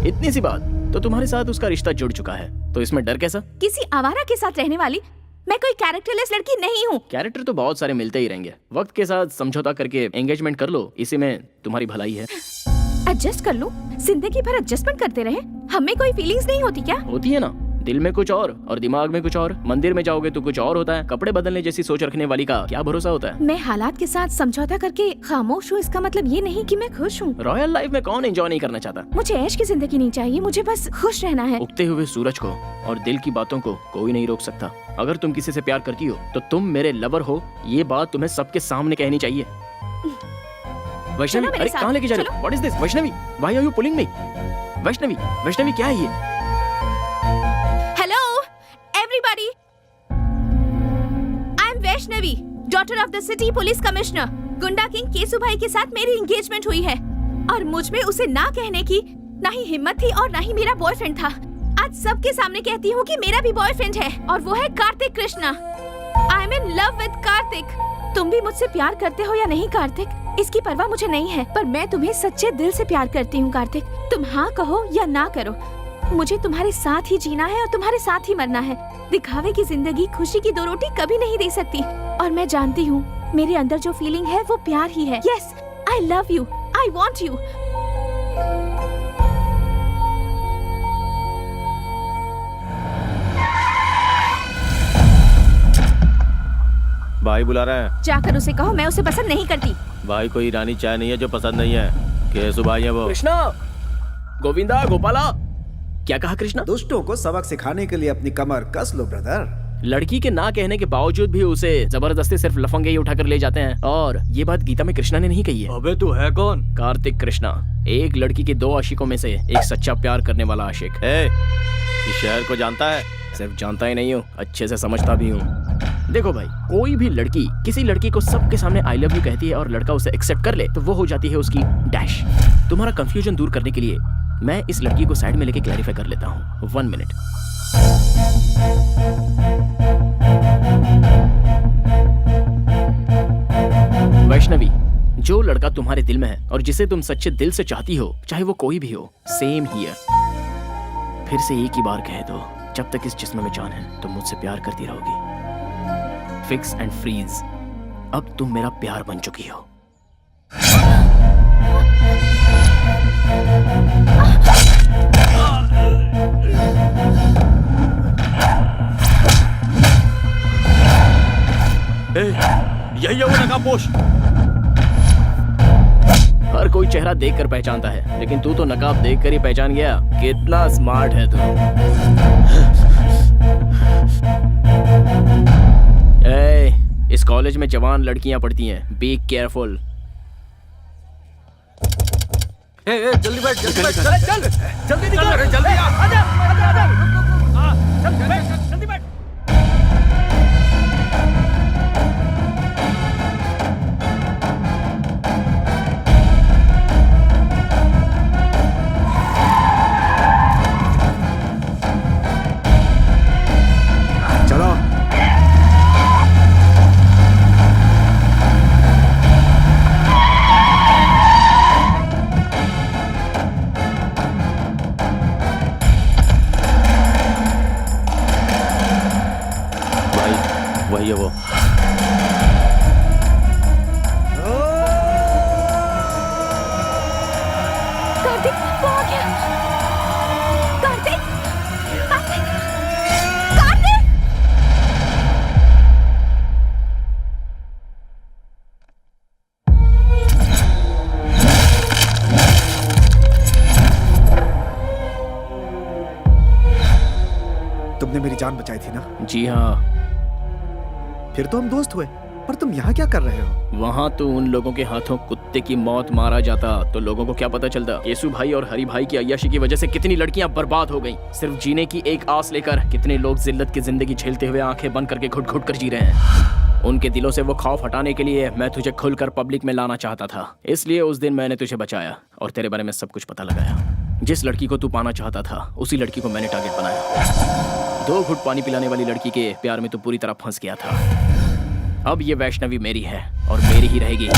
Speaker 5: इतनी सी बात तो तुम्हारे साथ उसका रिश्ता जुड़ चुका है, तो इसमें डर कैसा?
Speaker 7: किसी आवारा के साथ रहने वाली मैं कोई कैरेक्टरलेस लड़की नहीं हूँ।
Speaker 5: कैरेक्टर तो बहुत सारे मिलते ही रहेंगे, वक्त के साथ समझौता करके एंगेजमेंट कर लो, इसी में तुम्हारी भलाई है।
Speaker 7: एडजस्ट कर लूं? जिंदगी भर एडजस्टमेंट करते रहे, हमें कोई फीलिंग्स नहीं होती क्या?
Speaker 5: होती है ना, दिल में कुछ और दिमाग में कुछ और। मंदिर में जाओगे तो कुछ और होता है। कपड़े बदलने जैसी सोच रखने वाली का क्या भरोसा होता है?
Speaker 7: मैं हालात के साथ समझौता करके खामोश हूँ, इसका मतलब ये नहीं कि मैं खुश हूँ।
Speaker 5: रॉयल लाइफ में कौन एंजॉय नहीं करना चाहता?
Speaker 7: मुझे ऐश की जिंदगी नहीं चाहिए, मुझे बस खुश रहना है।
Speaker 5: उगते हुए सूरज को और दिल की बातों को कोई नहीं रोक सकता। अगर तुम किसी से प्यार करती हो तो तुम मेरे लवर हो, ये बात तुम्हें सबके सामने कहनी चाहिए। वैष्णवी, अरे कहाँ लेके जा रहे हो? What is this? Vaishnavi, why are you pulling me? Vaishnavi, Vaishnavi क्या है ये?
Speaker 7: Hello everybody, I am Vaishnavi, daughter of the city police commissioner. गुंडा किंग केसु भाई के साथ मेरी एंगेजमेंट हुई है और मुझ में उसे ना कहने की ना ही हिम्मत थी और ना ही मेरा बॉयफ्रेंड था। आज सबके सामने कहती हूँ कि मेरा भी बॉयफ्रेंड है और वो है Kartik Krishna. I am in love with Kartik. तुम भी मुझसे प्यार करते हो या नहीं कार्तिक, इसकी परवाह मुझे नहीं है, पर मैं तुम्हें सच्चे दिल से प्यार करती हूँ कार्तिक। तुम हाँ कहो या ना करो, मुझे तुम्हारे साथ ही जीना है और तुम्हारे साथ ही मरना है। दिखावे की जिंदगी खुशी की 2 रोटी कभी नहीं दे सकती और मैं जानती हूँ मेरे अंदर जो फीलिंग है वो प्यार ही है। Yes, I love you, I want you.
Speaker 9: भाई बुला रहा है।
Speaker 7: जाकर उसे कहो मैं उसे पसंद नहीं करती।
Speaker 9: भाई कोई ईरानी चाय नहीं है जो पसंद नहीं है। केसु भाई है वो।
Speaker 5: कृष्णा, गोविंदा, गोपाला, क्या कहा कृष्णा?
Speaker 3: दुष्टों को सबक सिखाने के लिए अपनी कमर कस लो ब्रदर।
Speaker 5: लड़की के ना कहने के बावजूद भी उसे जबरदस्ती सिर्फ लफंगे ही उठाकर ले जाते हैं। और ये बात गीता में कृष्णा ने नहीं कही है।
Speaker 9: अबे तू है कौन?
Speaker 5: कार्तिक कृष्णा, एक लड़की के 2 आशिकों में से एक सच्चा प्यार करने वाला आशिक।
Speaker 9: इस शहर को जानता है?
Speaker 5: सिर्फ जानता ही नहीं हूँ, अच्छे से समझता भी हूँ। देखो भाई, कोई भी लड़की किसी लड़की को सबके सामने आई लव यू कहती है और लड़का उसे एक्सेप्ट कर ले तो वो हो जाती है उसकी डैश। तुम्हारा कंफ्यूजन दूर करने के लिए मैं इस लड़की को साइड में लेके क्लैरिफाई कर लेता हूँ। 1 मिनट। वैष्णवी, जो लड़का तुम्हारे दिल में है और जिसे तुम सच्चे दिल से चाहती हो, चाहे वो कोई भी हो, सेम हियर। फिर से एक ही बार कह दो, जब तक इस जिस्म में जान है तुम मुझसे प्यार करती रहोगी। फिक्स एंड फ्रीज, अब तुम मेरा प्यार बन चुकी हो।
Speaker 9: यही है वो नकाबपोश।
Speaker 5: हर कोई चेहरा देखकर पहचानता है, लेकिन तू तो नकाब देखकर ही पहचान गया। कितना स्मार्ट है तू। इस कॉलेज में जवान लड़कियां पढ़ती हैं, बी केयरफुल।
Speaker 9: जल्दी बैठ, जल्दी बैठ, चल जल्दी निकल, जल्दी आजा, जल्दी बैठ।
Speaker 3: तुमने मेरी जान बचाई थी ना?
Speaker 5: जी हाँ।
Speaker 3: फिर तो हम दोस्त हुए, पर तुम यहाँ क्या कर रहे हो?
Speaker 5: वहाँ तो उन लोगों के हाथों कुत्ते की मौत मारा जाता तो लोगों को क्या पता चलता। केशु भाई और हरि भाई की अय्याशी की वजह से कितनी लड़कियां बर्बाद हो गईं। सिर्फ जीने की एक आस लेकर कितने लोग जिल्लत की जिंदगी झेलते हुए आंखें बंद करके घुट घुट कर जी रहे हैं। उनके दिलों से वो खौफ हटाने के लिए मैं तुझे खुलकर पब्लिक में लाना चाहता था, इसलिए उस दिन मैंने तुझे बचाया और तेरे बारे में सब कुछ पता लगाया। जिस लड़की को तू पाना चाहता था उसी लड़की को मैंने टारगेट बनाया। 2 घुट पानी पिलाने वाली लड़की के प्यार में तू पूरी तरह फंस गया था। अब ये वैष्णवी मेरी है और मेरी ही रहेगी।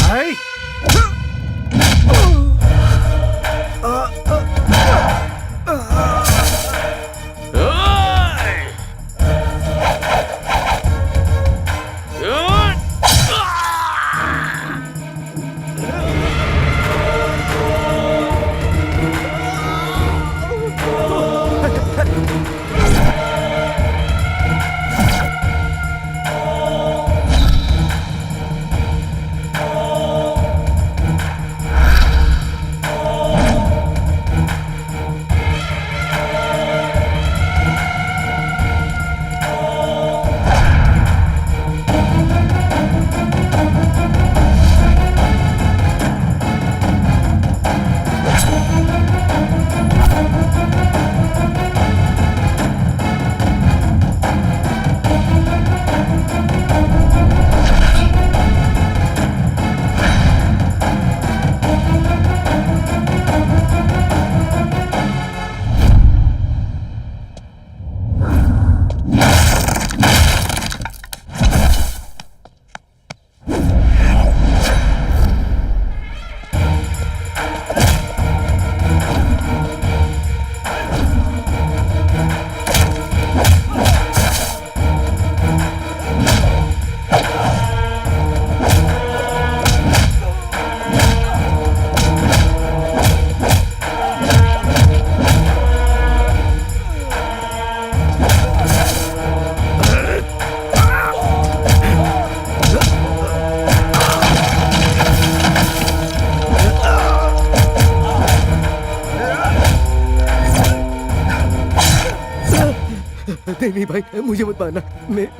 Speaker 13: नहीं भाई, मुझे मत मारना,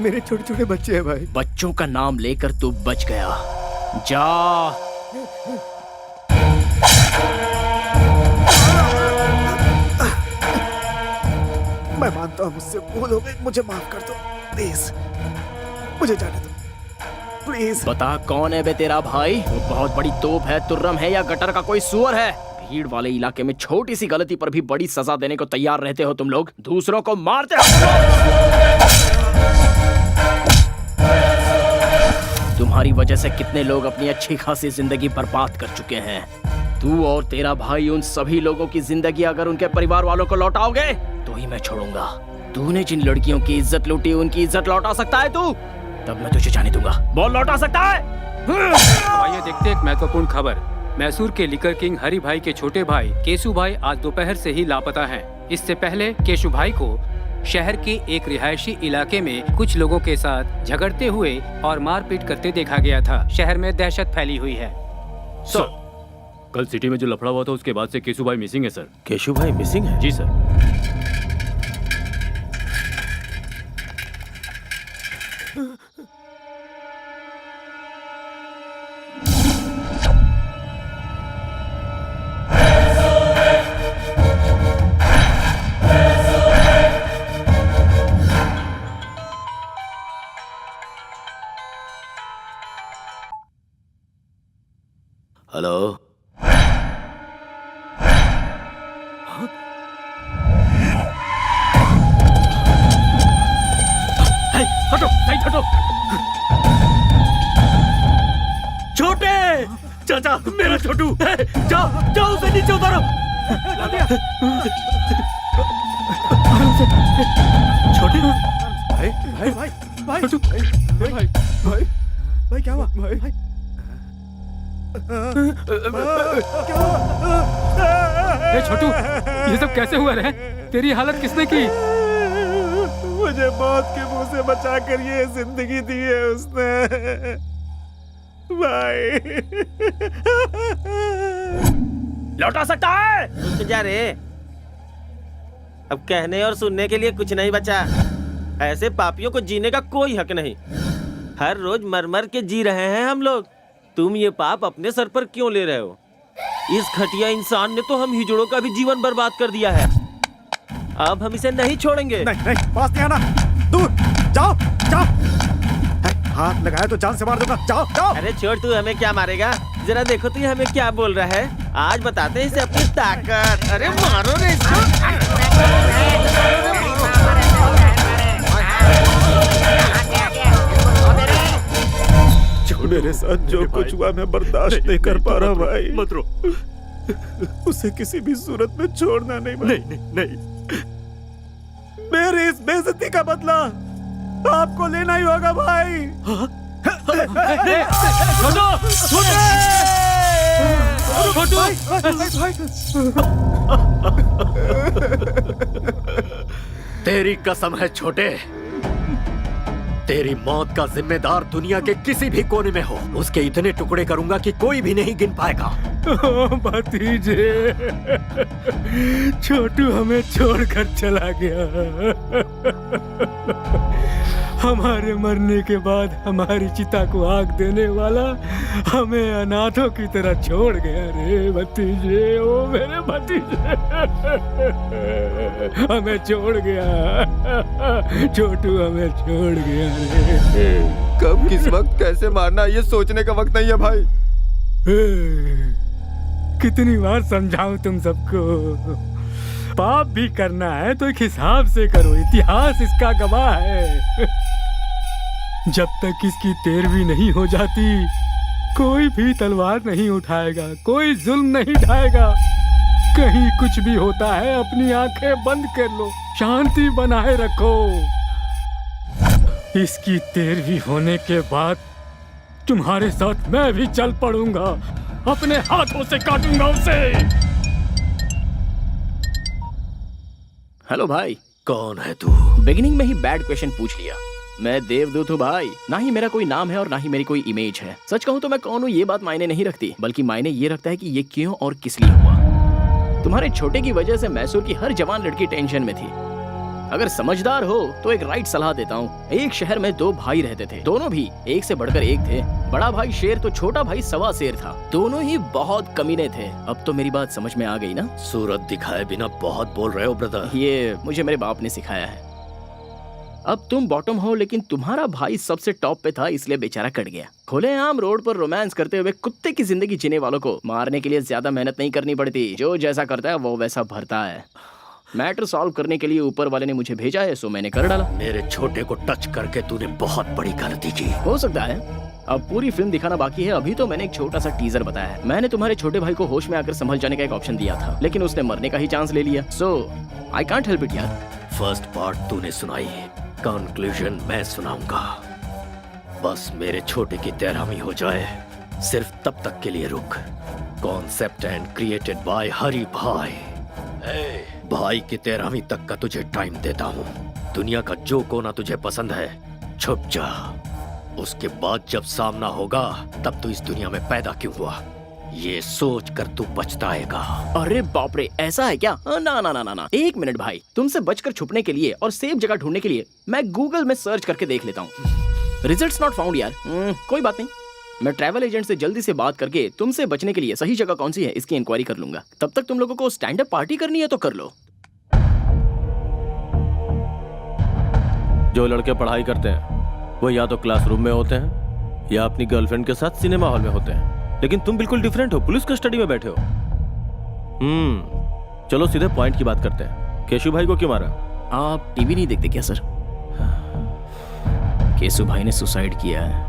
Speaker 13: मेरे छोटे छोटे बच्चे हैं भाई।
Speaker 5: बच्चों का नाम लेकर तू बच गया। जा।
Speaker 3: मैं मानता हूँ मुझसे भूल हो गई, मुझे माफ कर दो प्लीज, मुझे जाने दो प्लीज।
Speaker 5: बता कौन है बे तेरा भाई? वो बहुत बड़ी तोप है, तुर्रम है या गटर का कोई सुअर है? भीड़ वाले इलाके में छोटी सी गलती पर भी बड़ी सजा देने को तैयार रहते हो तुम लोग, दूसरों को मारते हो। तुम्हारी वजह से कितने लोग अपनी अच्छी खासी जिंदगी बर्बाद कर चुके हैं। तू और तेरा भाई उन सभी लोगों की जिंदगी अगर उनके परिवार वालों को लौटाओगे तो ही मैं छोड़ूंगा। तूने जिन लड़कियों की इज्जत लूटी उनकी इज्जत लौटा सकता है तू? तब मैं तुझे जाने दूंगा। बोल, लौटा सकता है?
Speaker 1: आइए देखते एक महत्वपूर्ण खबर। मैसूर के लिकर किंग हरि भाई के छोटे भाई केशु भाई आज दोपहर से ही लापता हैं। इससे पहले केशु भाई को शहर के एक रिहायशी इलाके में कुछ लोगों के साथ झगड़ते हुए और मारपीट करते देखा गया था। शहर में दहशत फैली हुई है।
Speaker 9: सर,
Speaker 1: कल सिटी में जो लफड़ा हुआ था उसके बाद से केशु भाई मिसिंग है सर।
Speaker 9: केशु भाई मिसिंग है?
Speaker 1: जी सर।
Speaker 9: हेलो,
Speaker 2: हटो, साइड हटो। छोटे चाचा, मेरा छोटू, जाओ जाओ उसे नीचे उतारो। छोटे
Speaker 3: भाई भाई भाई भाई भाई भाई भाई भाई क्या हुआ भाई?
Speaker 4: ए छोटू, ये सब कैसे हुआ रे? तेरी हालत किसने की?
Speaker 3: मुझे मौत के मुंह से बचा कर ये जिंदगी दी है उसने भाई।
Speaker 2: लौटा सकता है?
Speaker 10: रुक जा रे, अब कहने और सुनने के लिए कुछ नहीं बचा।
Speaker 9: ऐसे पापियों को जीने का कोई हक नहीं। हर रोज मर मर के जी रहे हैं हम लोग। तुम ये पाप अपने सर पर क्यों ले रहे हो? इस घटिया इंसान ने तो हम हिजड़ों का भी जीवन बर्बाद कर दिया है। अब हम इसे नहीं छोड़ेंगे।
Speaker 3: नहीं नहीं, पास नहीं आना, दूर जाओ जाओ। हाथ लगाया तो जान से मार दूंगा, जाओ जाओ।
Speaker 9: अरे छोड़, तू हमें क्या मारेगा? जरा देखो तो ये हमें क्या बोल रहा है। आज बताते हैं इसे अपनी ताकत। अरे मारो रे इसको।
Speaker 3: मेरे साथ जो कुछ हुआ मैं बर्दाश्त नहीं कर पा रहा भाई।
Speaker 2: मत रो।
Speaker 3: उसे किसी भी सूरत में छोड़ना नहीं।
Speaker 2: नहीं नहीं।
Speaker 3: मेरी इस बेइज्जती का बदला आपको लेना ही होगा भाई।
Speaker 2: तेरी कसम है छोटे, तेरी मौत का जिम्मेदार दुनिया के किसी भी कोने में हो, उसके इतने टुकड़े करूंगा कि कोई भी नहीं गिन पाएगा।
Speaker 4: भतीजे, छोटू हमें छोड़कर चला गया। हमारे मरने के बाद हमारी चिता को आग देने वाला हमें अनाथों की तरह छोड़ गया रे भतीजे। ओ मेरे भतीजे, हमें छोड़ गया। छोटू हमें छोड़ गया रे।
Speaker 13: कब किस वक्त कैसे मारना ये सोचने का वक्त नहीं है भाई।
Speaker 4: कितनी बार समझाऊं तुम सबको? पाप भी करना है तो एक हिसाब से करो, इतिहास इसका गवाह है। जब तक इसकी तेरहवीं नहीं हो जाती कोई भी तलवार नहीं उठाएगा, कोई जुल्म नहीं ढाएगा। कहीं कुछ भी होता है अपनी आंखें बंद कर लो, शांति बनाए रखो। इसकी तेरहवीं होने के बाद तुम्हारे साथ मैं भी चल पड़ूंगा, अपने हाथों से काटूंगा उसे।
Speaker 5: हेलो भाई।
Speaker 2: कौन है तू?
Speaker 5: बिगिनिंग में ही बैड क्वेश्चन पूछ लिया। मैं देवदूत हूँ भाई। ना ही मेरा कोई नाम है और ना ही मेरी कोई इमेज है। सच कहूँ तो मैं कौन हूँ ये बात मायने नहीं रखती, बल्कि मायने ये रखता है कि ये क्यों और किस लिए हुआ। तुम्हारे छोटे की वजह से मैसूर की हर जवान लड़की टेंशन में थी। अगर समझदार हो तो एक राइट सलाह देता हूँ। एक शहर में दो भाई रहते थे, दोनों भी एक से बढ़कर एक थे। बड़ा भाई शेर तो छोटा भाई सवा शेर था। दोनों ही बहुत कमीने थे। अब तो मेरी बात समझ में आ गई ना?
Speaker 2: सूरत दिखाए बिना बहुत बोल रहे हो ब्रदर।
Speaker 5: ये मुझे मेरे बाप ने सिखाया है। अब तुम बॉटम हो, लेकिन तुम्हारा भाई सबसे टॉप पे था, इसलिए बेचारा कट गया। खुलेआम रोड पर रोमांस करते हुए कुत्ते की जिंदगी जीने वालों को मारने के लिए ज्यादा मेहनत नहीं करनी पड़ती। जो जैसा करता है वो वैसा भरता है। मैटर सॉल्व करने के लिए ऊपर वाले ने मुझे भेजा है, सो मैंने कर डाला।
Speaker 2: मेरे छोटे को टच करके तूने बहुत बड़ी गलती की।
Speaker 5: हो सकता है। अब पूरी फिल्म दिखाना बाकी है। अभी तो मैंने एक छोटा सा टीजर बताया है। मैंने तुम्हारे छोटे भाई को होश में आकर संभल जाने का एक ऑप्शन दिया था, लेकिन उसने मरने का ही चांस ले लिया। सो आई कांट हेल्प इट यार।
Speaker 2: फर्स्ट पार्ट तूने सुनाई, कंक्लूजन मैं सुनाऊंगा। बस मेरे छोटे की 13वीं हो जाए, सिर्फ तब तक के लिए रुक। कॉन्सेप्ट एंड क्रिएटेड बाय हरी भाई। भाई की 13वीं तक का तुझे टाइम देता हूँ। दुनिया का जो कोना तुझे पसंद है छुप जा। उसके बाद जब सामना होगा तब तू इस दुनिया में पैदा क्यों हुआ ये सोच कर तू पछताएगा।
Speaker 5: अरे बाप रे, ऐसा है क्या? ना ना ना ना ना, एक मिनट भाई। तुमसे बचकर छुपने के लिए और सेफ जगह ढूंढने के लिए मैं गूगल में सर्च करके देख लेता हूँ। रिजल्ट्स नॉट फाउंड यार। कोई बात नहीं, मैं ट्रैवल एजेंट से जल्दी से बात करके तुमसे बचने के लिए सही जगह कौन सी है इसकी इंक्वायरी कर लूंगा। तब तक तुम लोगों को स्टैंड अप पार्टी करनी है तो कर लो।
Speaker 9: जो लड़के पढ़ाई करते हैं वो या तो क्लासरूम में होते हैं या अपनी गर्लफ्रेंड के साथ सिनेमा हॉल में होते हैं, लेकिन तुम बिल्कुल डिफरेंट हो, पुलिस कस्टडी में बैठे हो। चलो सीधे पॉइंट की बात करते हैं। केशु भाई को क्यों मारा?
Speaker 5: आप टीवी नहीं देखते क्या सर? केशु भाई ने सुसाइड किया है।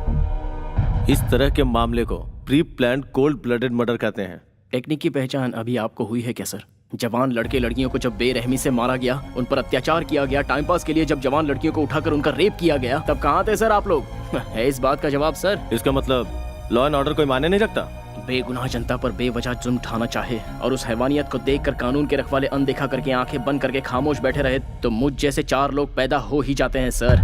Speaker 9: इस तरह के मामले को pre planned cold blooded murder कहते हैं।
Speaker 5: टेक्निक की पहचान अभी आपको हुई है क्या सर? जवान लड़के लड़कियों को जब बेरहमी से मारा गया, उन पर अत्याचार किया गया, टाइम पास के लिए जब जवान लड़कियों को उठाकर उनका रेप किया गया, तब कहाँ थे सर आप लोग? है इस बात का जवाब सर?
Speaker 9: इसका मतलब लॉ एंड ऑर्डर कोई मायने नहीं रखता।
Speaker 5: बेगुनाह जनता पर बेवजह जुल्म ढाना चाहे और उस हैवानियत को देखकर कानून के रखवाले अनदेखा करके आंखें बंद करके खामोश बैठे रहे, तो मुझ जैसे 4 लोग पैदा हो ही जाते हैं सर।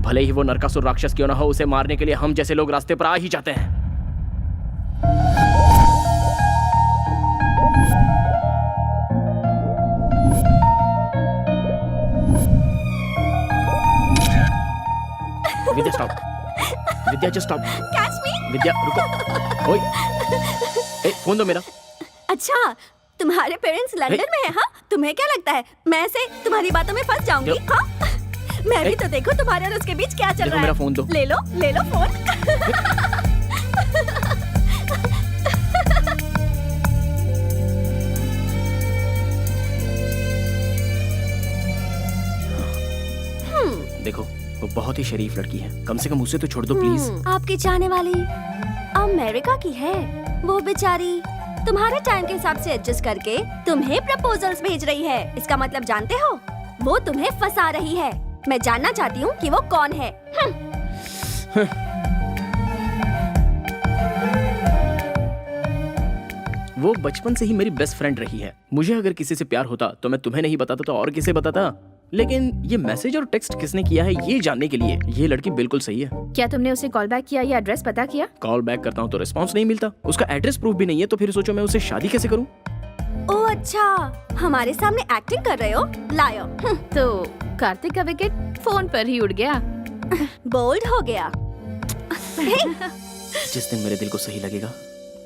Speaker 5: भले ही वो नरकासुर राक्षस क्यों ना हो, उसे मारने के लिए हम जैसे लोग रास्ते पर आ ही जाते हैं। Vidya just stop.
Speaker 6: Catch me.
Speaker 5: Vidya रुको। ओए, फोन दो मेरा।
Speaker 6: अच्छा, तुम्हारे पेरेंट्स लंदन में हैं? हाँ, तुम्हें क्या लगता है मैं ऐसे तुम्हारी बातों में फंस जाऊंगी? हाँ, मैं भी तो देखो तुम्हारे और उसके बीच क्या चल रहा है।
Speaker 5: मेरा फोन दो।
Speaker 6: ले लो फोन।
Speaker 5: देखो, वो बहुत ही शरीफ लड़की है, कम से कम उसे तो छोड़ दो प्लीज।
Speaker 6: आपकी चाहने वाली अमेरिका की है, वो बेचारी तुम्हारे टाइम के हिसाब से एडजस्ट करके तुम्हें प्रपोजल्स भेज रही है। इसका मतलब जानते हो, वो तुम्हें फंसा रही है। मैं जानना चाहती हूँ कि वो कौन है।
Speaker 5: वो बचपन से ही मेरी बेस्ट फ्रेंड रही है। मुझे अगर किसी से प्यार होता तो मैं तुम्हें नहीं बताता तो और किसे बताता। लेकिन ये मैसेज और टेक्स्ट किसने किया है ये जानने के लिए ये लड़की बिल्कुल सही है।
Speaker 7: क्या तुमने उसे कॉल बैक किया या एड्रेस पता किया?
Speaker 5: कॉल बैक करता हूँ तो रिस्पांस नहीं मिलता, उसका एड्रेस प्रूफ भी नहीं है, तो फिर सोचो मैं उससे शादी कैसे करूँ?
Speaker 6: ओह अच्छा, हमारे सामने एक्टिंग कर रहे हो, लायो।
Speaker 12: तो कार्तिक का विकेट फोन पर ही उड़ गया।
Speaker 6: बोल्ड हो गया।
Speaker 5: जिस दिन मेरे दिल को सही लगेगा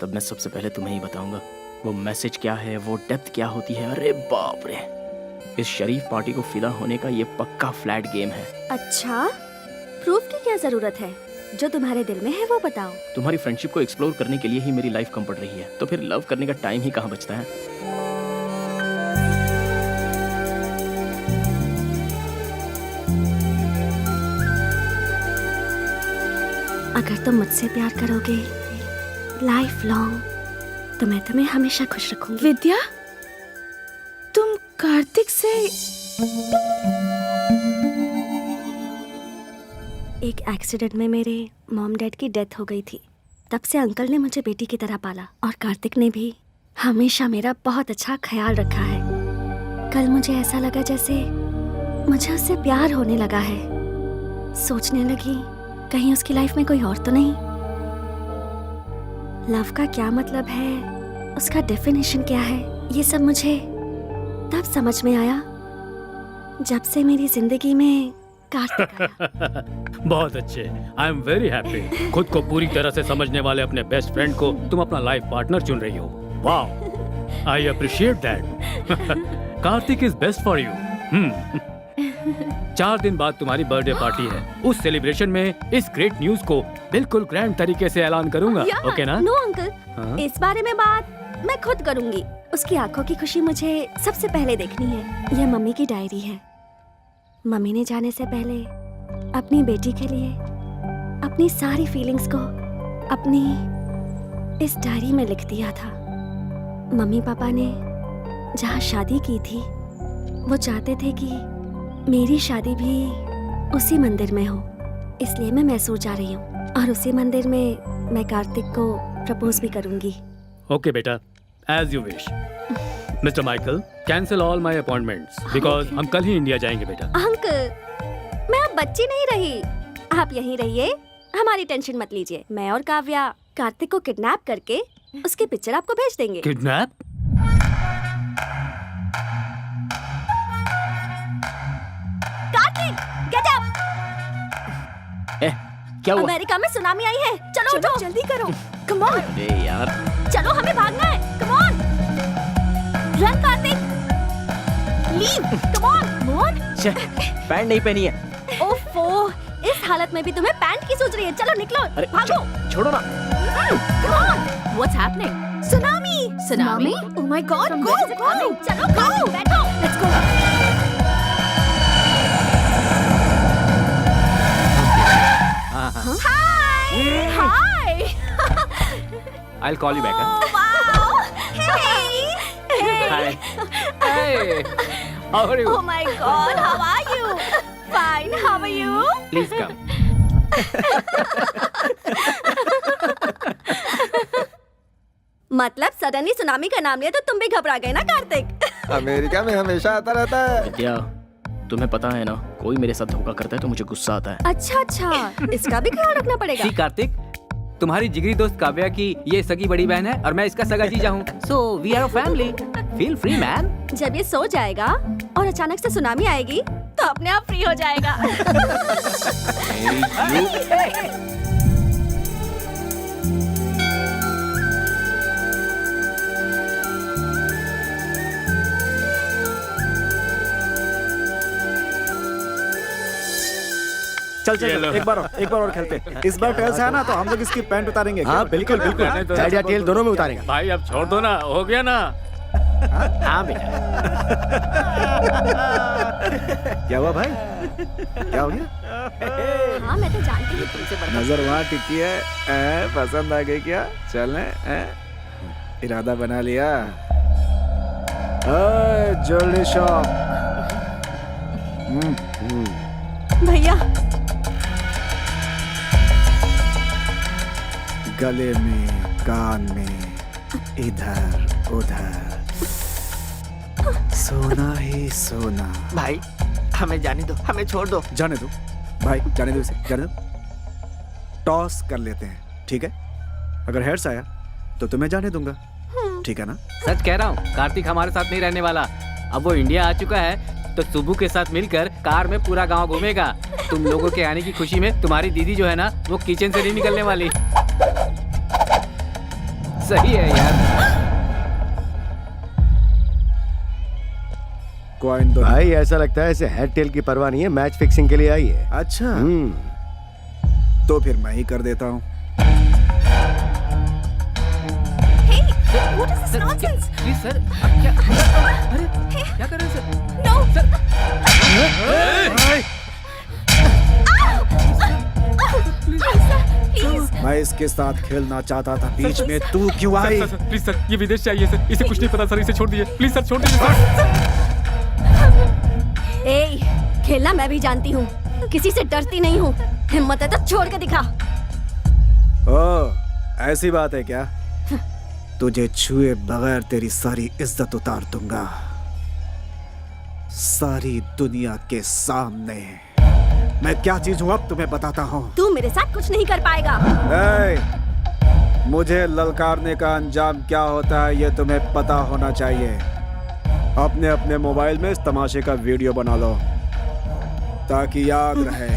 Speaker 5: तब मैं सबसे पहले तुम्हें ही बताऊंगा वो मैसेज क्या है, वो डेप्थ क्या होती है। अरे बाप रे, इस शरीफ पार्टी को फिदा होने का ये पक्का फ्लैट गेम है।
Speaker 6: अच्छा, प्रूफ की क्या जरूरत है? जो तुम्हारे दिल में है वो बताओ।
Speaker 5: तुम्हारी फ्रेंडशिप को एक्सप्लोर करने के लिए ही मेरी लाइफ कम पड़ रही है, तो फिर लव करने का टाइम ही कहाँ बचता है।
Speaker 6: अगर तुम मुझसे प्यार करोगे लाइफ लॉन्ग, तो मैं तुम्हें हमेशा खुश रखूंगी।
Speaker 7: विद्या, तुम कार्तिक से
Speaker 6: एक एक्सीडेंट में मेरे मॉम डैड की डेथ हो गई थी। तब से अंकल ने मुझे बेटी की तरह पाला और कार्तिक ने भी हमेशा मेरा बहुत अच्छा ख्याल रखा है। कल मुझे ऐसा लगा जैसे मुझे उससे प्यार होने लगा है। सोचने लगी कहीं उसकी लाइफ में कोई और तो नहीं। लव का क्या मतलब है, उसका डेफिनेशन क्या है, ये सब मुझे तब समझ में आया जब से मेरी जिंदगी में कार्तिक आया।
Speaker 1: बहुत अच्छे, आई एम वेरी हैप्पी। खुद को पूरी तरह से समझने वाले अपने बेस्ट फ्रेंड को तुम अपना लाइफ पार्टनर चुन रही हो। वाह, I appreciate that. Kartik is best for you. 4 दिन बाद तुम्हारी बर्थडे पार्टी है। उस सेलिब्रेशन में इस ग्रेट न्यूज को बिल्कुल ग्रैंड तरीके से ऐलान करूंगा। ओके ना?
Speaker 6: नो अंकल, इस बारे में बात मैं खुद करूंगी। उसकी आंखों की खुशी मुझे सबसे पहले देखनी है। यह मम्मी की डायरी है। मम्मी ने जाने से पहले अपनी बेटी के लिए अपनी सारी फीलिंग्स को अपनी इस डायरी में लिख दिया था। मम्मी पापा ने जहाँ शादी की थी वो चाहते थे कि मेरी शादी भी उसी मंदिर में हो, इसलिए मैं मैसूर जा रही हूँ और उसी मंदिर में मैं कार्तिक को प्रपोज भी करूंगी।
Speaker 1: ओके बेटा, as you wish. Mister Michael, cancel all my appointments because हम कल ही इंडिया जाएंगे बेटा।
Speaker 6: अंकल, मैं अब बच्ची नहीं रही, आप यहीं रहिए, हमारी टेंशन मत लीजिए। मैं और काव्या कार्तिक को किडनैप करके उसकी पिक्चर आपको भेज देंगे।
Speaker 1: किडनैप?
Speaker 6: Kartik, get up!
Speaker 5: क्या हुआ?
Speaker 6: अमेरिका में सुनामी आई है, चलो उठो, जल्दी करो, कम ऑन।
Speaker 5: अरे यार,
Speaker 6: चलो हमें भागना है, come on, run Kartik, leave, come on, move.
Speaker 5: Pant नहीं पहनी है।
Speaker 6: ओफो, इस हालत में भी तुम्हें पैंट की सोच रही है? चलो निकलो, भागो।
Speaker 5: छोड़ो ना।
Speaker 6: Come on,
Speaker 12: What's happening?
Speaker 6: Tsunami,
Speaker 12: Tsunami?
Speaker 6: Oh my God, go, go, चलो, go, बैठो, let's go। Hi, hi.
Speaker 1: I'll call you back.
Speaker 6: Oh wow! Hey, hey.
Speaker 1: Hey, how are you?
Speaker 6: Oh my God, how are you? Fine, how are you?
Speaker 1: Please come.
Speaker 6: मतलब suddenly tsunami का नाम लिया तो तुम भी घबरा गए ना कार्तिक?
Speaker 10: अमेरिका में हमेशा आता रहता है।
Speaker 5: विद्या, तुम्हें पता है ना, कोई मेरे साथ धोखा करता है तो मुझे गुस्सा आता है।
Speaker 6: अच्छा अच्छा, इसका भी ख्याल रखना पड़ेगा।
Speaker 14: सी कार्तिक, तुम्हारी जिगरी दोस्त काव्या की ये सगी बड़ी बहन है और मैं इसका सगा जीजा हूँ। So we are a family. Feel free man.
Speaker 6: जब ये सो जाएगा और अचानक से सुनामी आएगी तो अपने आप फ्री हो जाएगा।
Speaker 3: चल चल एक बार और खेलते हैं। इस बार टेल्स है ना तो हम लोग इसकी पैंट उतारेंगे।
Speaker 8: हाँ बिल्कुल बिल्कुल, हेड या टेल दोनों में उतारेंगे।
Speaker 2: भाई अब छोड़ दो ना, हो गया ना।
Speaker 11: हाँ बेटा।
Speaker 3: क्या हुआ भाई, क्या हो गया?
Speaker 6: हाँ मैं तो जानती हूँ तुमसे बड़ा।
Speaker 3: नजर वहाँ टिकी है, पसंद आ गई क्या? चलने इरादा बना लिया। Jewellery shop.
Speaker 6: भैया
Speaker 3: गले में, कान में, इधर उधर, सोना ही सोना।
Speaker 11: भाई हमें जाने दो, हमें छोड़ दो।
Speaker 3: जाने दो भाई, जाने दो इसे, जाने दो। टॉस कर लेते हैं, ठीक है? अगर हेड्स आया तो तुम्हें जाने दूंगा, ठीक है ना?
Speaker 14: सच कह रहा हूँ, कार्तिक हमारे साथ नहीं रहने वाला। अब वो इंडिया आ चुका है तो सुबू के साथ मिलकर कार में पूरा गांव घूमेगा। तुम लोगों के आने की खुशी में तुम्हारी दीदी जो है ना, वो किचन से नहीं निकलने वाली। सही है यार।
Speaker 3: कॉइन दो
Speaker 8: भाई ऐसा लगता है इसे हेड टेल की परवाह नहीं है, मैच फिक्सिंग के लिए आई है।
Speaker 3: अच्छा तो फिर मैं ही कर देता हूँ।
Speaker 6: What is this nonsense?
Speaker 14: Please sir, क्या अरे क्या कर रहे हैं सर?
Speaker 6: No.
Speaker 14: Sir
Speaker 6: Please.
Speaker 3: मैं इसके साथ खेलना चाहता था, बीच में तू क्यों आई?
Speaker 2: प्लीज सर, ये विदेश से आई है सर, इसे कुछ नहीं पता सर, इसे छोड़ दीजिए प्लीज सर, छोड़ दीजिए सर।
Speaker 6: ए, खेलना मैं भी जानती हूँ, किसी से डरती नहीं हूँ। हिम्मत है तो छोड़ के दिखा।
Speaker 3: ओ ऐसी बात है क्या? तुझे छुए बगैर तेरी सारी इज्जत उतार दूंगा, सारी दुनिया के सामने। मैं क्या चीज हूँ अब तुम्हें बताता हूँ।
Speaker 6: तू मेरे साथ कुछ नहीं कर पाएगा।
Speaker 3: मुझे ललकारने का अंजाम क्या होता है ये तुम्हें पता होना चाहिए। अपने अपने मोबाइल में इस तमाशे का वीडियो बना लो ताकि याद रहे।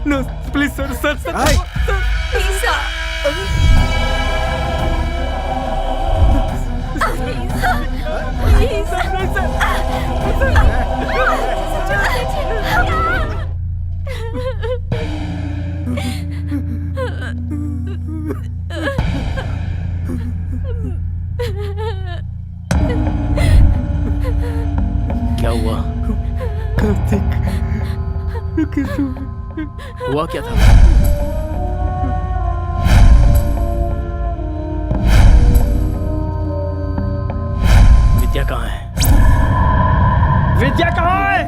Speaker 2: No please sir, sir sir
Speaker 6: please sir.
Speaker 5: क्या हुआ?
Speaker 2: कार्तिक
Speaker 5: हुआ क्या था? विद्या कहाँ है? विद्या कहाँ है?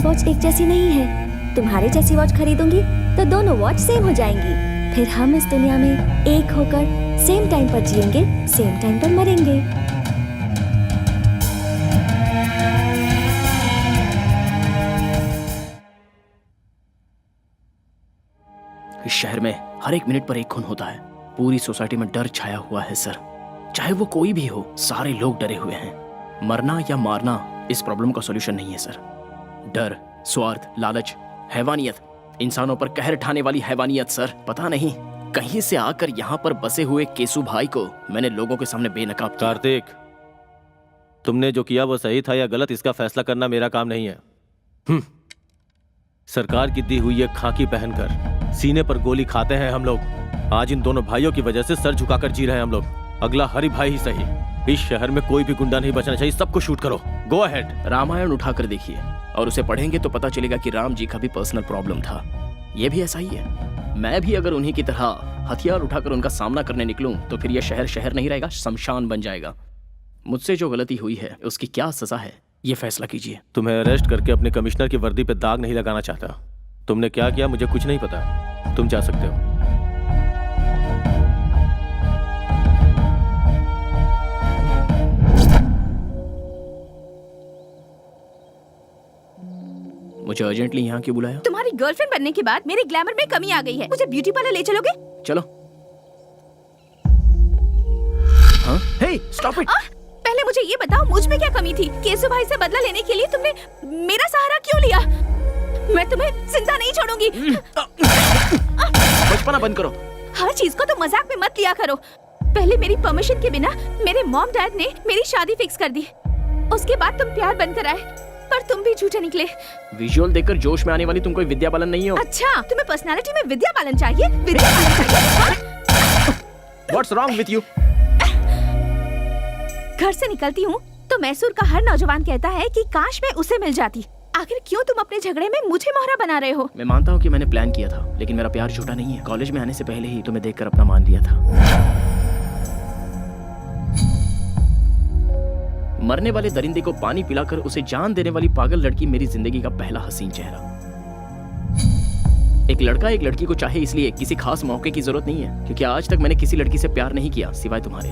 Speaker 6: वॉच एक जैसी नहीं है। तुम्हारे जैसी वॉच खरीदूंगी तो दोनों वॉच सेम हो जाएंगी। फिर हम इस दुनिया में एक होकर सेम टाइम पर जिएंगे, सेम टाइम पर मरेंगे।
Speaker 5: इस शहर में हर एक मिनट पर एक खून होता है। पूरी सोसाइटी में डर छाया हुआ है सर। चाहे वो कोई भी हो, सारे लोग डरे हुए हैं। मरना या मारना इस प्रॉब्लम का सॉल्यूशन नहीं है सर। डर, स्वार्थ, लालच, हैवानियत, इंसानों पर कहर ढाने वाली हैवानियत सर। पता नहीं कहीं से आकर यहाँ पर बसे हुए केसु भाई को मैंने लोगों के सामने बेनकाब किया।
Speaker 9: कार्तिक, तुमने जो किया वो सही था या गलत, इसका फैसला करना मेरा काम नहीं है। सरकार की दी हुई ये खाकी पहनकर सीने पर गोली खाते हैं हम लोग। आज इन दोनों भाइयों की वजह से सर झुकाकर जी रहे हैं हम लोग। अगला हरि भाई ही सही। इस शहर में कोई भी गुंडा नहीं बचना चाहिए। सबको शूट करो। Go ahead.
Speaker 5: रामायण उठाकर देखिए और उसे पढ़ेंगे तो पता चलेगा कि राम जी का भी पर्सनल प्रॉब्लम था। ये भी ऐसा ही है। मैं भी अगर उन्हीं की तरह हथियार उठाकर उनका सामना करने निकलूं तो फिर यह शहर शहर नहीं रहेगा, शमशान बन जाएगा। मुझसे जो गलती हुई है उसकी क्या सजा है, ये फैसला कीजिए।
Speaker 9: तुम्हें अरेस्ट करके अपने कमिश्नर की वर्दी पे दाग नहीं लगाना चाहता। तुमने क्या किया मुझे कुछ नहीं पता। तुम जा सकते हो।
Speaker 5: मुझे अर्जेंटली यहाँ क्यों बुलाया?
Speaker 12: तुम्हारी गर्लफ्रेंड बनने के बाद मेरे ग्लैमर में कमी आ गई है। मुझे ब्यूटी पार्लर ले चलोगे?
Speaker 5: चलो। हाँ? हे, स्टॉप इट।
Speaker 12: पहले मुझे ये बताओ, मुझ में क्या कमी थी? केशव भाई से बदला लेने के लिए तुमने मेरा सहारा क्यों लिया? मैं तुम्हें जिंदा नहीं छोड़ूंगी।
Speaker 5: बचपना बंद करो।
Speaker 12: हर चीज को तो मजाक में मत लिया करो। पहले मेरी परमिशन के बिना मेरे मॉम डैड ने मेरी शादी फिक्स कर दी। उसके बाद तुम प्यार बनकर आए, पर तुम भी झूठे निकले।
Speaker 5: विजुअल देखकर जोश में आने वाली तुम कोई विद्या बालन नहीं हो।
Speaker 12: अच्छा, तुम्हें पर्सनालिटी में विद्या बालन चाहिए? विद्या बालन चाहिए?
Speaker 5: What's wrong with you?
Speaker 12: घर से निकलती हूँ तो मैसूर का हर नौजवान कहता है कि काश मैं उसे मिल जाती। आखिर क्यों तुम अपने झगड़े में मुझे मोहरा बना रहे हो?
Speaker 5: मैं मानता हूँ कि मैंने प्लान किया था, लेकिन मेरा प्यार झूठा नहीं है। कॉलेज में आने से पहले ही तुम्हें देखकर अपना मान लिया था। मरने वाले दरिंदे को पानी पिलाकर उसे जान देने वाली पागल लड़की मेरी जिंदगी का पहला हसीन चेहरा। एक लड़का एक लड़की को चाहे इसलिए किसी खास मौके की जरूरत नहीं है, क्योंकि आज तक मैंने किसी लड़की से प्यार नहीं किया सिवाय तुम्हारे।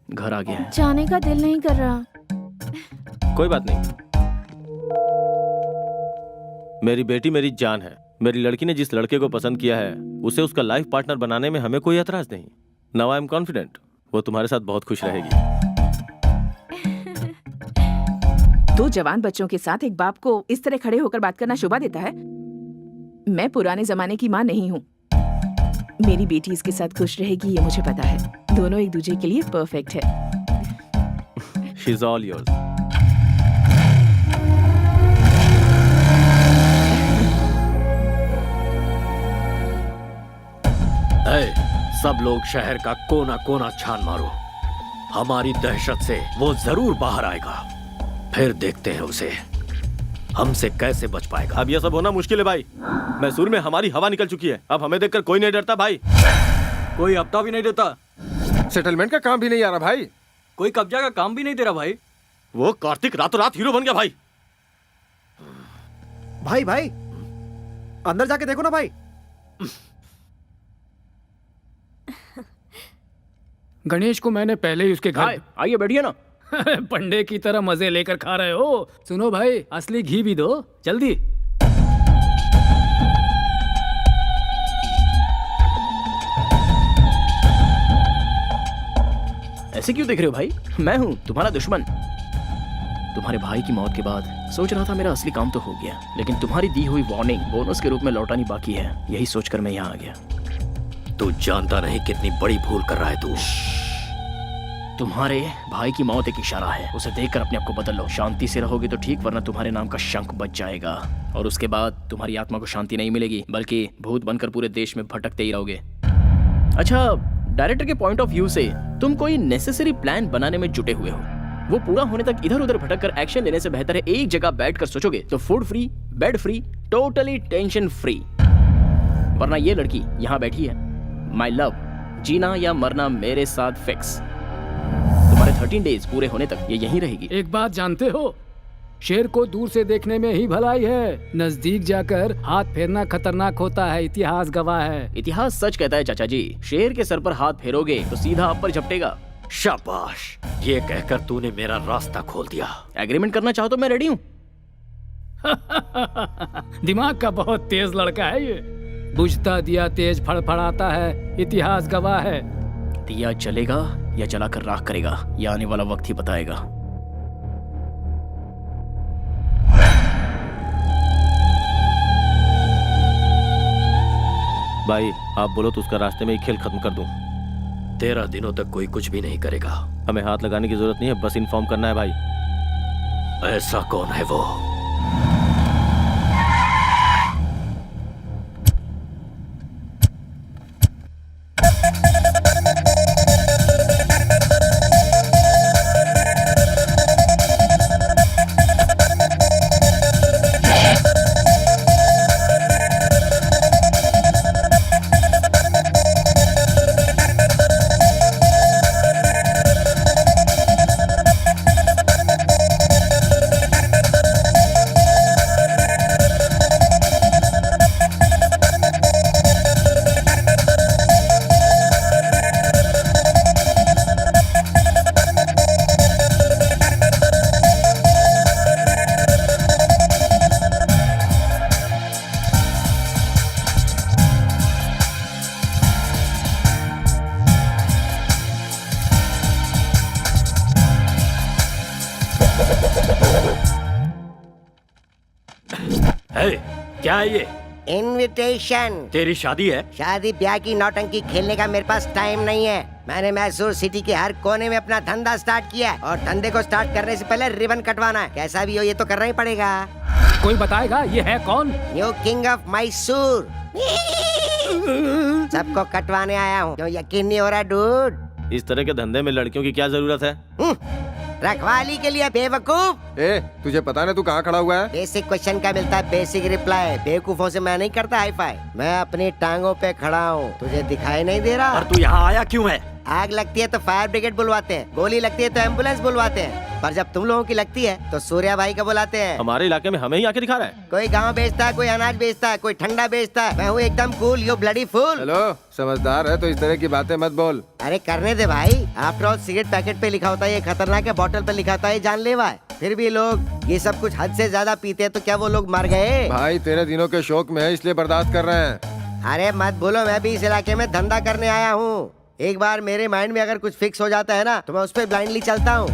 Speaker 5: घर आ गया है।
Speaker 7: जाने का दिल नहीं कर रहा।
Speaker 9: कोई बात नहीं, मेरी बेटी मेरी जान है। मेरी लड़की ने जिस लड़के को पसंद किया है उसे उसका लाइफ पार्टनर बनाने में हमें कोई एतराज नहीं। नाउ आई एम कॉन्फिडेंट वो तुम्हारे साथ बहुत खुश रहेगी।
Speaker 12: दो जवान बच्चों के साथ एक बाप को इस तरह खड़े होकर बात करना शोभा देता है? मैं पुराने जमाने की माँ नहीं हूँ। मेरी बेटी इसके साथ खुश रहेगी, ये मुझे पता है। दोनों एक दूसरे के लिए परफेक्ट है।
Speaker 9: She is all yours.
Speaker 2: सब लोग शहर का कोना कोना छान मारो। हमारी दहशत से वो जरूर बाहर आएगा। फिर देखते हैं उसे हमसे कैसे बच पाएगा।
Speaker 9: अब यह सब होना मुश्किल है भाई। मैसूर में हमारी हवा निकल चुकी है। अब हमें देखकर कोई नहीं डरता भाई।
Speaker 14: कोई हफ्ता भी नहीं देता।
Speaker 13: सेटलमेंट का काम भी नहीं आ रहा भाई।
Speaker 14: कोई कब्जा का काम भी नहीं दे रहा भाई।
Speaker 9: वो कार्तिक रातों रात हीरो बन गया भाई।
Speaker 3: भाई भाई अंदर जाके देखो ना भाई।
Speaker 4: गणेश को मैंने पहले ही उसके घर।
Speaker 5: आइए बैठिए ना।
Speaker 4: पंडे की तरह मजे लेकर खा रहे हो। सुनो भाई, असली घी भी दो जल्दी।
Speaker 5: ऐसे क्यों देख रहे हो भाई? मैं हूँ तुम्हारा दुश्मन। तुम्हारे भाई की मौत के बाद सोच रहा था मेरा असली काम तो हो गया, लेकिन तुम्हारी दी हुई वार्निंग बोनस के रूप में लौटानी बाकी है। यही सोचकर मैं यहाँ आ गया।
Speaker 2: तू जानता नहीं कितनी बड़ी भूल कर रहा है तू।
Speaker 5: तुम्हारे भाई की मौत एक इशारा है। उसे देखकर अपने आप को बदल लो। शांति से रहोगे तो ठीक, वरना तुम्हारे नाम का शंख बच जाएगा और उसके बाद तुम्हारी आत्मा को शांति नहीं मिलेगी, बल्कि भूत बनकर पूरे देश में भटकते ही रहोगे। अच्छा, डायरेक्टर के पॉइंट ऑफ व्यू से तुम कोई नेसेसरी प्लान बनाने में जुटे हुए हो। वो पूरा होने तक इधर उधर भटककर एक्शन लेने से बेहतर है एक जगह बैठकर सोचोगे तो food free, bed free, totally tension free. वरना ये लड़की यहाँ बैठी है, माय लव, जीना या मरना मेरे साथ फिक्स। तुम्हारे 13 डेज पूरे होने तक ये यहीं रहेगी।
Speaker 4: एक बात जानते हो, शेर को दूर से देखने में ही भलाई है, नजदीक जाकर हाथ फेरना खतरनाक होता है। इतिहास गवाह है।
Speaker 5: इतिहास सच कहता है चाचा जी। शेर के सर पर हाथ फेरोगे तो सीधा आप पर झपटेगा।
Speaker 2: शाबाश, ये कहकर तूने मेरा रास्ता खोल दिया।
Speaker 5: एग्रीमेंट करना चाहो तो मैं रेडी हूँ।
Speaker 4: दिमाग का बहुत तेज लड़का है ये। बुझता दिया तेज फड़फड़ाता है, इतिहास गवाह है।
Speaker 5: दिया जलेगा या जलाकर राख करेगा, ये आने वाला वक्त ही बताएगा।
Speaker 9: भाई आप बोलो तो उसका रास्ते में ही खेल खत्म कर दूं।
Speaker 2: 13 दिनों तक कोई कुछ भी नहीं करेगा।
Speaker 9: हमें हाथ लगाने की जरूरत नहीं है, बस इन्फॉर्म करना है भाई।
Speaker 2: ऐसा कौन है वो? क्या है ये?
Speaker 8: इनविटेशन।
Speaker 2: तेरी शादी है?
Speaker 8: शादी ब्याह की नौटंकी खेलने का मेरे पास टाइम नहीं है। मैंने मैसूर सिटी के हर कोने में अपना धंधा स्टार्ट किया है और धंधे को स्टार्ट करने से पहले रिबन कटवाना है। कैसा भी हो ये तो करना ही पड़ेगा।
Speaker 4: कोई बताएगा ये है कौन?
Speaker 8: New king of Mysore. सबको कटवाने आया हूँ। क्यों यकीन नहीं हो रहा डूड?
Speaker 9: इस तरह के धंधे में लड़कियों की क्या जरूरत है?
Speaker 8: रखवाली के लिए बेवकूफ।
Speaker 13: तुझे पता ना तू कहाँ खड़ा हुआ है?
Speaker 8: बेसिक क्वेश्चन का मिलता है बेसिक रिप्लाई। बेवकूफों से मैं नहीं करता हाई फाई। मैं अपनी टांगों पे खड़ा हूँ, तुझे दिखाई नहीं दे रहा?
Speaker 2: और तू यहाँ आया क्यों है?
Speaker 8: आग लगती है तो फायर ब्रिगेड बुलवाते हैं, गोली लगती है तो एम्बुलेंस बुलवाते हैं, पर जब तुम लोगों की लगती है तो सूर्या भाई को बुलाते हैं।
Speaker 9: हमारे इलाके में हमें ही आके दिखा रहा है।
Speaker 8: कोई गाँव बेचता है, कोई अनाज बेचता है, कोई ठंडा बेचता है। मैं हूँ एकदम cool, you bloody fool.
Speaker 13: Hello, समझदार है तो इस तरह की बातें मत बोल।
Speaker 8: अरे करने दे भाई। आफ्टर ऑल सिगरेट पैकेट पे लिखा होता है ये खतरनाक है, बॉटल पे लिखा होता है ये जानलेवा है। फिर भी लोग ये सब कुछ हद से ज्यादा पीते हैं, तो क्या वो लोग मर गए?
Speaker 13: भाई तेरे दिनों के शौक में है इसलिए बर्दाश्त कर रहे हैं।
Speaker 8: अरे मत बोलो, मैं भी इस इलाके में धंधा करने आया हूँ। एक बार मेरे माइंड में अगर कुछ फिक्स हो जाता है ना तो मैं उस पर ब्लाइंडली चलता हूँ।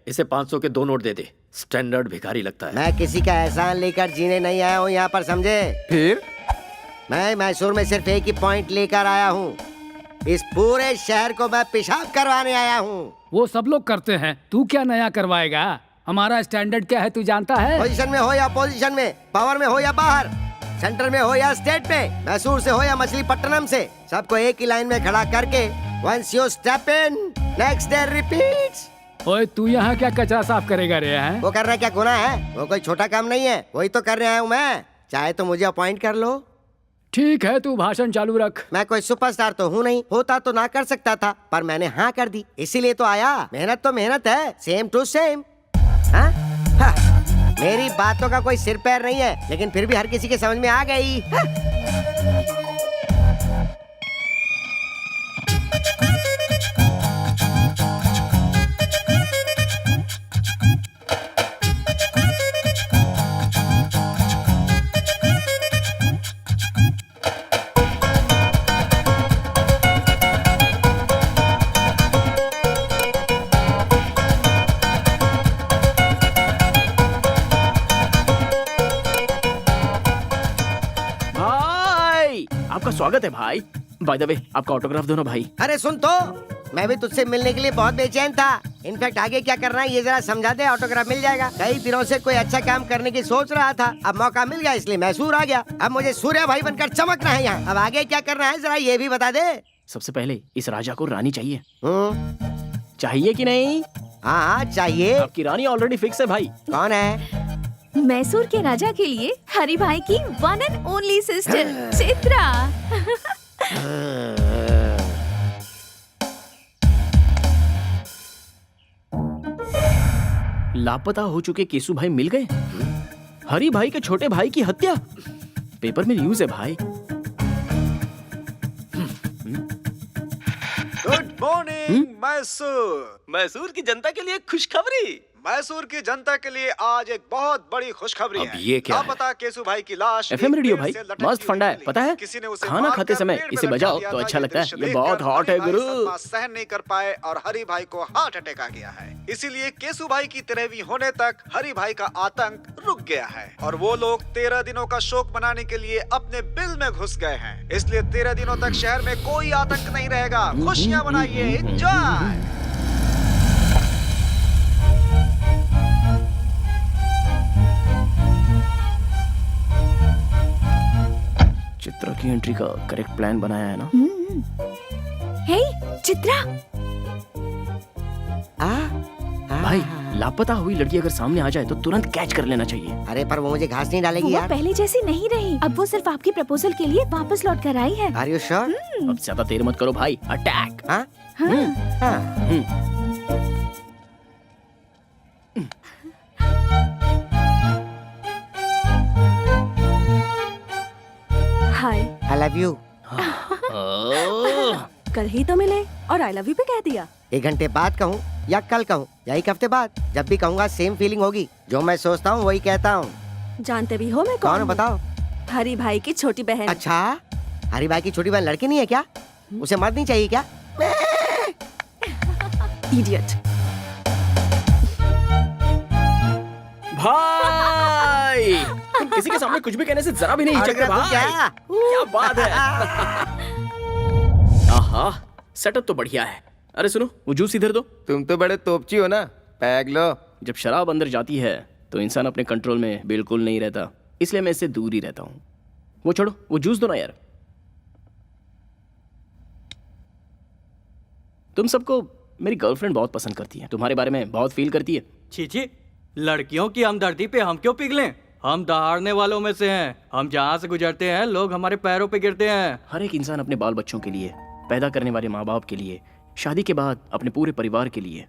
Speaker 2: इसे 500 के 2 नोट दे दे। स्टैंडर्ड भिखारी लगता है।
Speaker 8: मैं किसी का एहसान लेकर जीने नहीं आया हूँ यहाँ पर, समझे?
Speaker 13: फिर
Speaker 8: मैं मैसूर में सिर्फ एक ही पॉइंट लेकर आया हूँ। इस पूरे शहर को मैं पेशाब करवाने आया हूँ।
Speaker 4: वो सब लोग करते हैं, तू क्या नया करवाएगा? हमारा स्टैंडर्ड क्या है तू जानता है?
Speaker 8: पोजीशन में हो या पोजीशन में, पावर में हो या बाहर, सेंटर में हो या स्टेट में, मैसूर से हो या मछलीपट्टनम से, सबको एक ही लाइन में खड़ा करके once you step in, next day repeats।
Speaker 4: ओए तू यहाँ क्या कचरा साफ करेगा रे? हैं?
Speaker 8: वो करना क्या गुनाह है? वो कोई छोटा काम नहीं है, वही तो करने आया हूँ मैं। चाहे तो मुझे अपॉइंट कर लो।
Speaker 4: ठीक है, तू भाषण चालू रख।
Speaker 8: मैं कोई सुपरस्टार तो हूँ नहीं, होता तो ना कर सकता था, पर मैंने हाँ कर दी, इसीलिए तो आया। मेहनत तो मेहनत है, सेम टू सेम। मेरी बातों का कोई सिर पैर नहीं है, लेकिन फिर भी हर किसी के समझ में आ गई।
Speaker 5: आपका स्वागत है भाई। बाय द वे, आपका ऑटोग्राफ दो ना भाई।
Speaker 8: अरे सुन तो, मैं भी तुझसे मिलने के लिए बहुत बेचैन था। इनफैक्ट आगे क्या करना है ये जरा समझा दे, ऑटोग्राफ मिल जाएगा। कई दिनों से कोई अच्छा काम करने की सोच रहा था, अब मौका मिल गया इसलिए मैसूर आ गया। अब मुझे सूर्या भाई बनकर चमकना है यहाँ। अब आगे क्या करना है जरा ये भी बता दे।
Speaker 5: सबसे पहले इस राजा को रानी चाहिए। चाहिए कि नहीं?
Speaker 8: हाँ चाहिए।
Speaker 5: आपकी रानी ऑलरेडी फिक्स है भाई।
Speaker 8: कौन है?
Speaker 7: मैसूर के राजा के लिए हरि भाई की one and only sister Chitra.
Speaker 5: लापता हो चुके केसु भाई मिल गए। हरि भाई के छोटे भाई की हत्या, पेपर में न्यूज है भाई।
Speaker 3: Good morning Mysore.
Speaker 9: मैसूर की जनता के लिए खुशखबरी।
Speaker 3: मैसूर की जनता के लिए आज एक बहुत बड़ी खुशखबरी है।
Speaker 2: ये क्या है?
Speaker 3: लापता केसु भाई की लाश
Speaker 5: एफएम रेडियो भाई
Speaker 3: पेड़ से लटकती
Speaker 5: मस्त फंडा है,
Speaker 3: हुई
Speaker 5: पता है?
Speaker 3: किसी ने उसे
Speaker 5: खाना
Speaker 3: मारकर
Speaker 5: खाते समय
Speaker 3: पेड़ पे
Speaker 5: इसे
Speaker 3: लटका
Speaker 5: बजाओ
Speaker 3: दिया
Speaker 5: तो
Speaker 3: था।
Speaker 5: अच्छा लगता है।
Speaker 3: दृश्य
Speaker 5: ये
Speaker 3: देखकर
Speaker 5: बहुत हॉट है
Speaker 3: हरि भाई
Speaker 5: गुरु।
Speaker 3: सदमा सहन नहीं कर पाए और हरि भाई को हार्ट अटैक आ गया है। इसीलिए केसु भाई की 13वीं होने तक हरि भाई का आतंक रुक गया है और वो लोग 13 दिनों का शोक मनाने के लिए अपने बिल में घुस गए हैं। इसलिए 13 दिनों तक शहर में कोई आतंक नहीं रहेगा। खुशियाँ मनाइए, एंजॉय।
Speaker 5: चित्रा की एंट्री का करेक्ट प्लान बनाया है ना?
Speaker 7: हे चित्रा।
Speaker 5: भाई लापता हुई लड़की अगर सामने आ जाए तो तुरंत कैच कर लेना चाहिए।
Speaker 8: अरे पर वो मुझे घास नहीं डालेगी
Speaker 7: वो
Speaker 8: यार।
Speaker 7: पहले जैसी नहीं रही, अब वो सिर्फ आपकी प्रपोजल के लिए वापस लौट कर आई है।
Speaker 8: Are you sure?
Speaker 5: अब ज्यादा देर मत करो भाई, अटैक।
Speaker 8: हाँ?
Speaker 6: हाय।
Speaker 8: I love you.
Speaker 6: कल ही तो मिले और आई लव यू भी कह दिया।
Speaker 8: 1 घंटे बाद कहूँ या कल कहूँ या 1 हफ्ते बाद, जब भी कहूँगा सेम फीलिंग होगी। जो मैं सोचता हूँ वही कहता हूँ।
Speaker 6: जानते भी हो मैं
Speaker 8: कौन
Speaker 6: कौन
Speaker 8: है
Speaker 6: हूँ?
Speaker 8: बताओ।
Speaker 6: हरि भाई की छोटी बहन।
Speaker 8: अच्छा, हरि भाई की छोटी बहन लड़की नहीं है क्या? उसे मर्द नहीं चाहिए क्या?
Speaker 6: इडियट।
Speaker 5: भाई किसी के सामने कुछ भी कहने से जरा भी नहीं हिचकते भाई। क्या बात है। आहा, सेटअप तो बढ़िया है। अरे सुनो, वो जूस इधर दो।
Speaker 13: तुम तो बड़े तोपची हो ना, पैग लो।
Speaker 5: जब शराब अंदर जाती है तो इंसान अपने कंट्रोल में बिल्कुल नहीं रहता, इसलिए मैं इससे दूर ही रहता हूँ। वो छोड़ो, वो जूस दो ना यार। तुम सबको मेरी गर्लफ्रेंड बहुत पसंद करती है, तुम्हारे बारे में बहुत फील करती है।
Speaker 14: छी, लड़कियों की हमदर्दी पे हम क्यों पिघलें? हम दहाड़ने वालों में से हैं। हम जहाँ से गुजरते हैं लोग हमारे पैरों पे गिरते हैं।
Speaker 5: हर एक इंसान अपने बाल बच्चों के लिए, पैदा करने वाले माँ बाप के लिए, शादी के बाद अपने पूरे परिवार के लिए,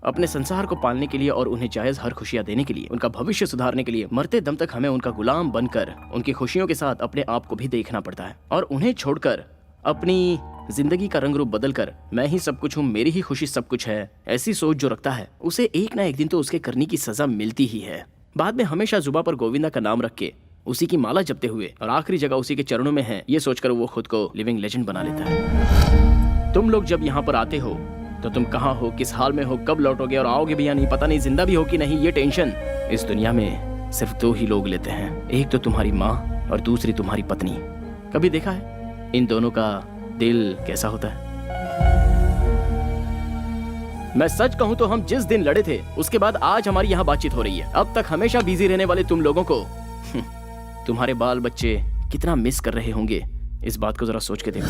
Speaker 5: अपने संसार को पालने के लिए और उन्हें जायज हर खुशियाँ देने के लिए, उनका भविष्य सुधारने के लिए, मरते दम तक हमें उनका गुलाम बनकर उनकी खुशियों के साथ अपने आप को भी देखना पड़ता है। और उन्हें छोड़कर अपनी जिंदगी का रंग रूप बदलकर मैं ही सब कुछ हूँ, मेरी ही खुशी सब कुछ है, ऐसी सोच जो रखता है उसे एक ना एक दिन तो उसके करने की सजा मिलती ही है। बाद में हमेशा जुबा पर गोविंदा का नाम रख के उसी की माला जपते हुए और आखिरी जगह उसी के चरणों में है, ये सोचकर वो खुद को लिविंग लेजेंड बना लेता है। तुम लोग जब यहाँ पर आते हो तो तुम कहाँ हो, किस हाल में हो, कब लौटोगे और आओगे भी या नहीं, पता नहीं, जिंदा भी हो कि नहीं, ये टेंशन इस दुनिया में सिर्फ दो ही लोग लेते हैं, एक तो तुम्हारी माँ और दूसरी तुम्हारी पत्नी। कभी देखा है इन दोनों का दिल कैसा होता है? मैं सच कहूं तो हम जिस दिन लड़े थे उसके बाद आज हमारी यहाँ बातचीत हो रही है। अब तक हमेशा बिजी रहने वाले तुम लोगों को तुम्हारे बाल बच्चे कितना मिस कर रहे होंगे, इस बात को जरा सोच के देखो।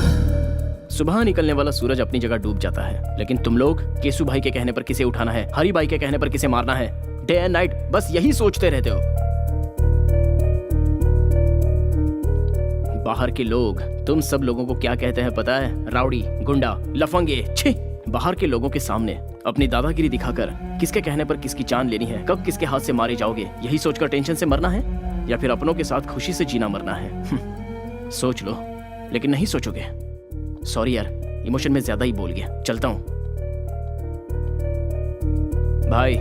Speaker 5: सुबह निकलने वाला सूरज अपनी जगह डूब जाता है, लेकिन तुम लोग केसु भाई के कहने पर किसे उठाना है, हरी भाई के कहने पर किसे मारना है, डे एंड नाइट बस यही सोचते रहते हो। बाहर के लोग तुम सब लोगों को क्या कहते हैं पता है? राउडी, गुंडा, लफंगे। छी! बाहर के लोगों के सामने अपनी दादागिरी दिखाकर किसके कहने पर किसकी जान लेनी है, कब किसके हाथ से मारे जाओगे, यही सोचकर टेंशन से मरना है या फिर अपनों के साथ खुशी से जीना मरना है? सोच लो, लेकिन नहीं सोचोगे। सॉरी यार, इमोशन में ज्यादा ही बोल गया, चलता हूं। भाई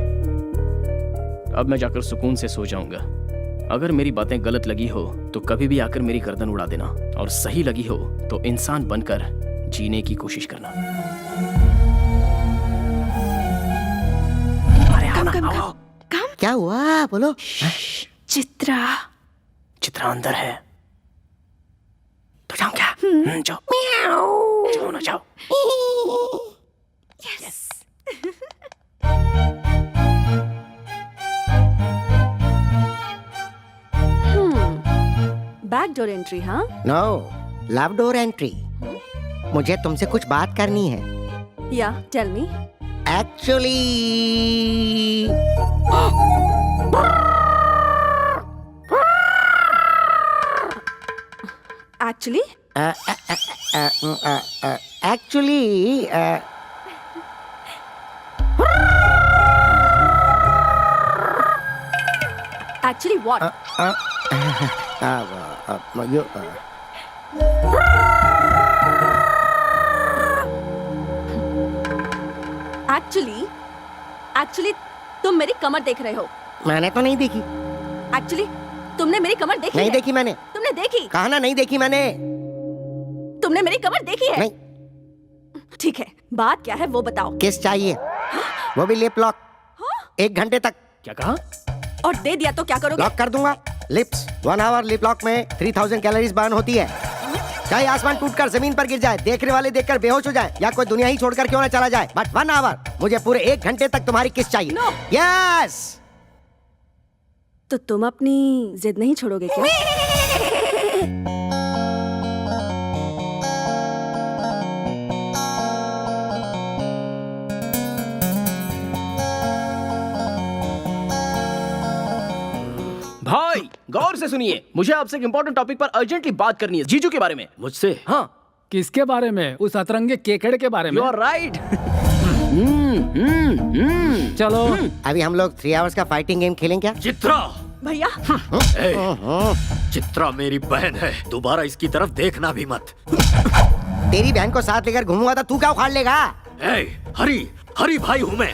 Speaker 5: अब मैं जाकर सुकून से सो जाऊंगा। अगर मेरी बातें गलत लगी हो तो कभी भी आकर मेरी गर्दन उड़ा देना, और सही लगी हो तो इंसान बनकर जीने की कोशिश करना। अरे आओ ना, आओ।
Speaker 8: क्या हुआ बोलो?
Speaker 7: चित्रा
Speaker 5: अंदर है तो जाओ क्या? जाओ जाओ ना, जाओ।
Speaker 7: Yes
Speaker 6: back door entry? हाँ,
Speaker 8: नो, लव डोर एंट्री। मुझे तुमसे कुछ बात करनी है।
Speaker 6: Yeah tell me.
Speaker 8: Actually
Speaker 6: actually actually what? Actually तुम मेरी कमर देख रहे हो।
Speaker 8: मैंने तो नहीं देखी।
Speaker 6: एक्चुअली तुमने मेरी कमर देखी
Speaker 8: नहीं
Speaker 6: है?
Speaker 8: देखी मैंने।
Speaker 6: तुमने देखी?
Speaker 8: कहा ना नहीं देखी मैंने।
Speaker 6: तुमने मेरी कमर देखी है?
Speaker 8: नहीं।
Speaker 6: ठीक है, बात क्या है वो बताओ।
Speaker 8: किस चाहिए? वो भी लिप लॉक। 1 घंटे तक।
Speaker 5: क्या कहा?
Speaker 6: और दे दिया तो क्या करोगे?
Speaker 8: लॉक कर दूंगा। लिप्स 1 आवर लिप लॉक में 3000 कैलोरीज बर्न होती है। चाहे आसमान टूटकर जमीन पर गिर जाए, देखने वाले देखकर बेहोश हो जाए, या कोई दुनिया ही छोड़कर क्यों ना चला जाए, बट 1 आवर, मुझे पूरे 1 घंटे तक तुम्हारी किस चाहिए।
Speaker 6: No.
Speaker 8: यस।
Speaker 6: तो तुम अपनी जिद नहीं छोड़ोगे क्या?
Speaker 5: भाई गौर से सुनिए, मुझे आपसे एक इंपॉर्टेंट टॉपिक पर अर्जेंटली बात करनी है, जीजू के बारे में।
Speaker 2: मुझसे?
Speaker 5: हाँ।
Speaker 4: किसके बारे में? उस अतरंगे केकड़े के बारे में?
Speaker 5: You are right.
Speaker 4: चलो
Speaker 8: अभी हम लोग 3 आवर्स का फाइटिंग गेम खेलें क्या?
Speaker 2: चित्रा!
Speaker 6: भैया
Speaker 2: चित्रा मेरी बहन है, दोबारा इसकी तरफ देखना भी मत।
Speaker 8: तेरी बहन को साथ लेकर घूमूंगा तो तू क्या उखाड़ लेगा?
Speaker 2: हरी भाई हूँ मैं।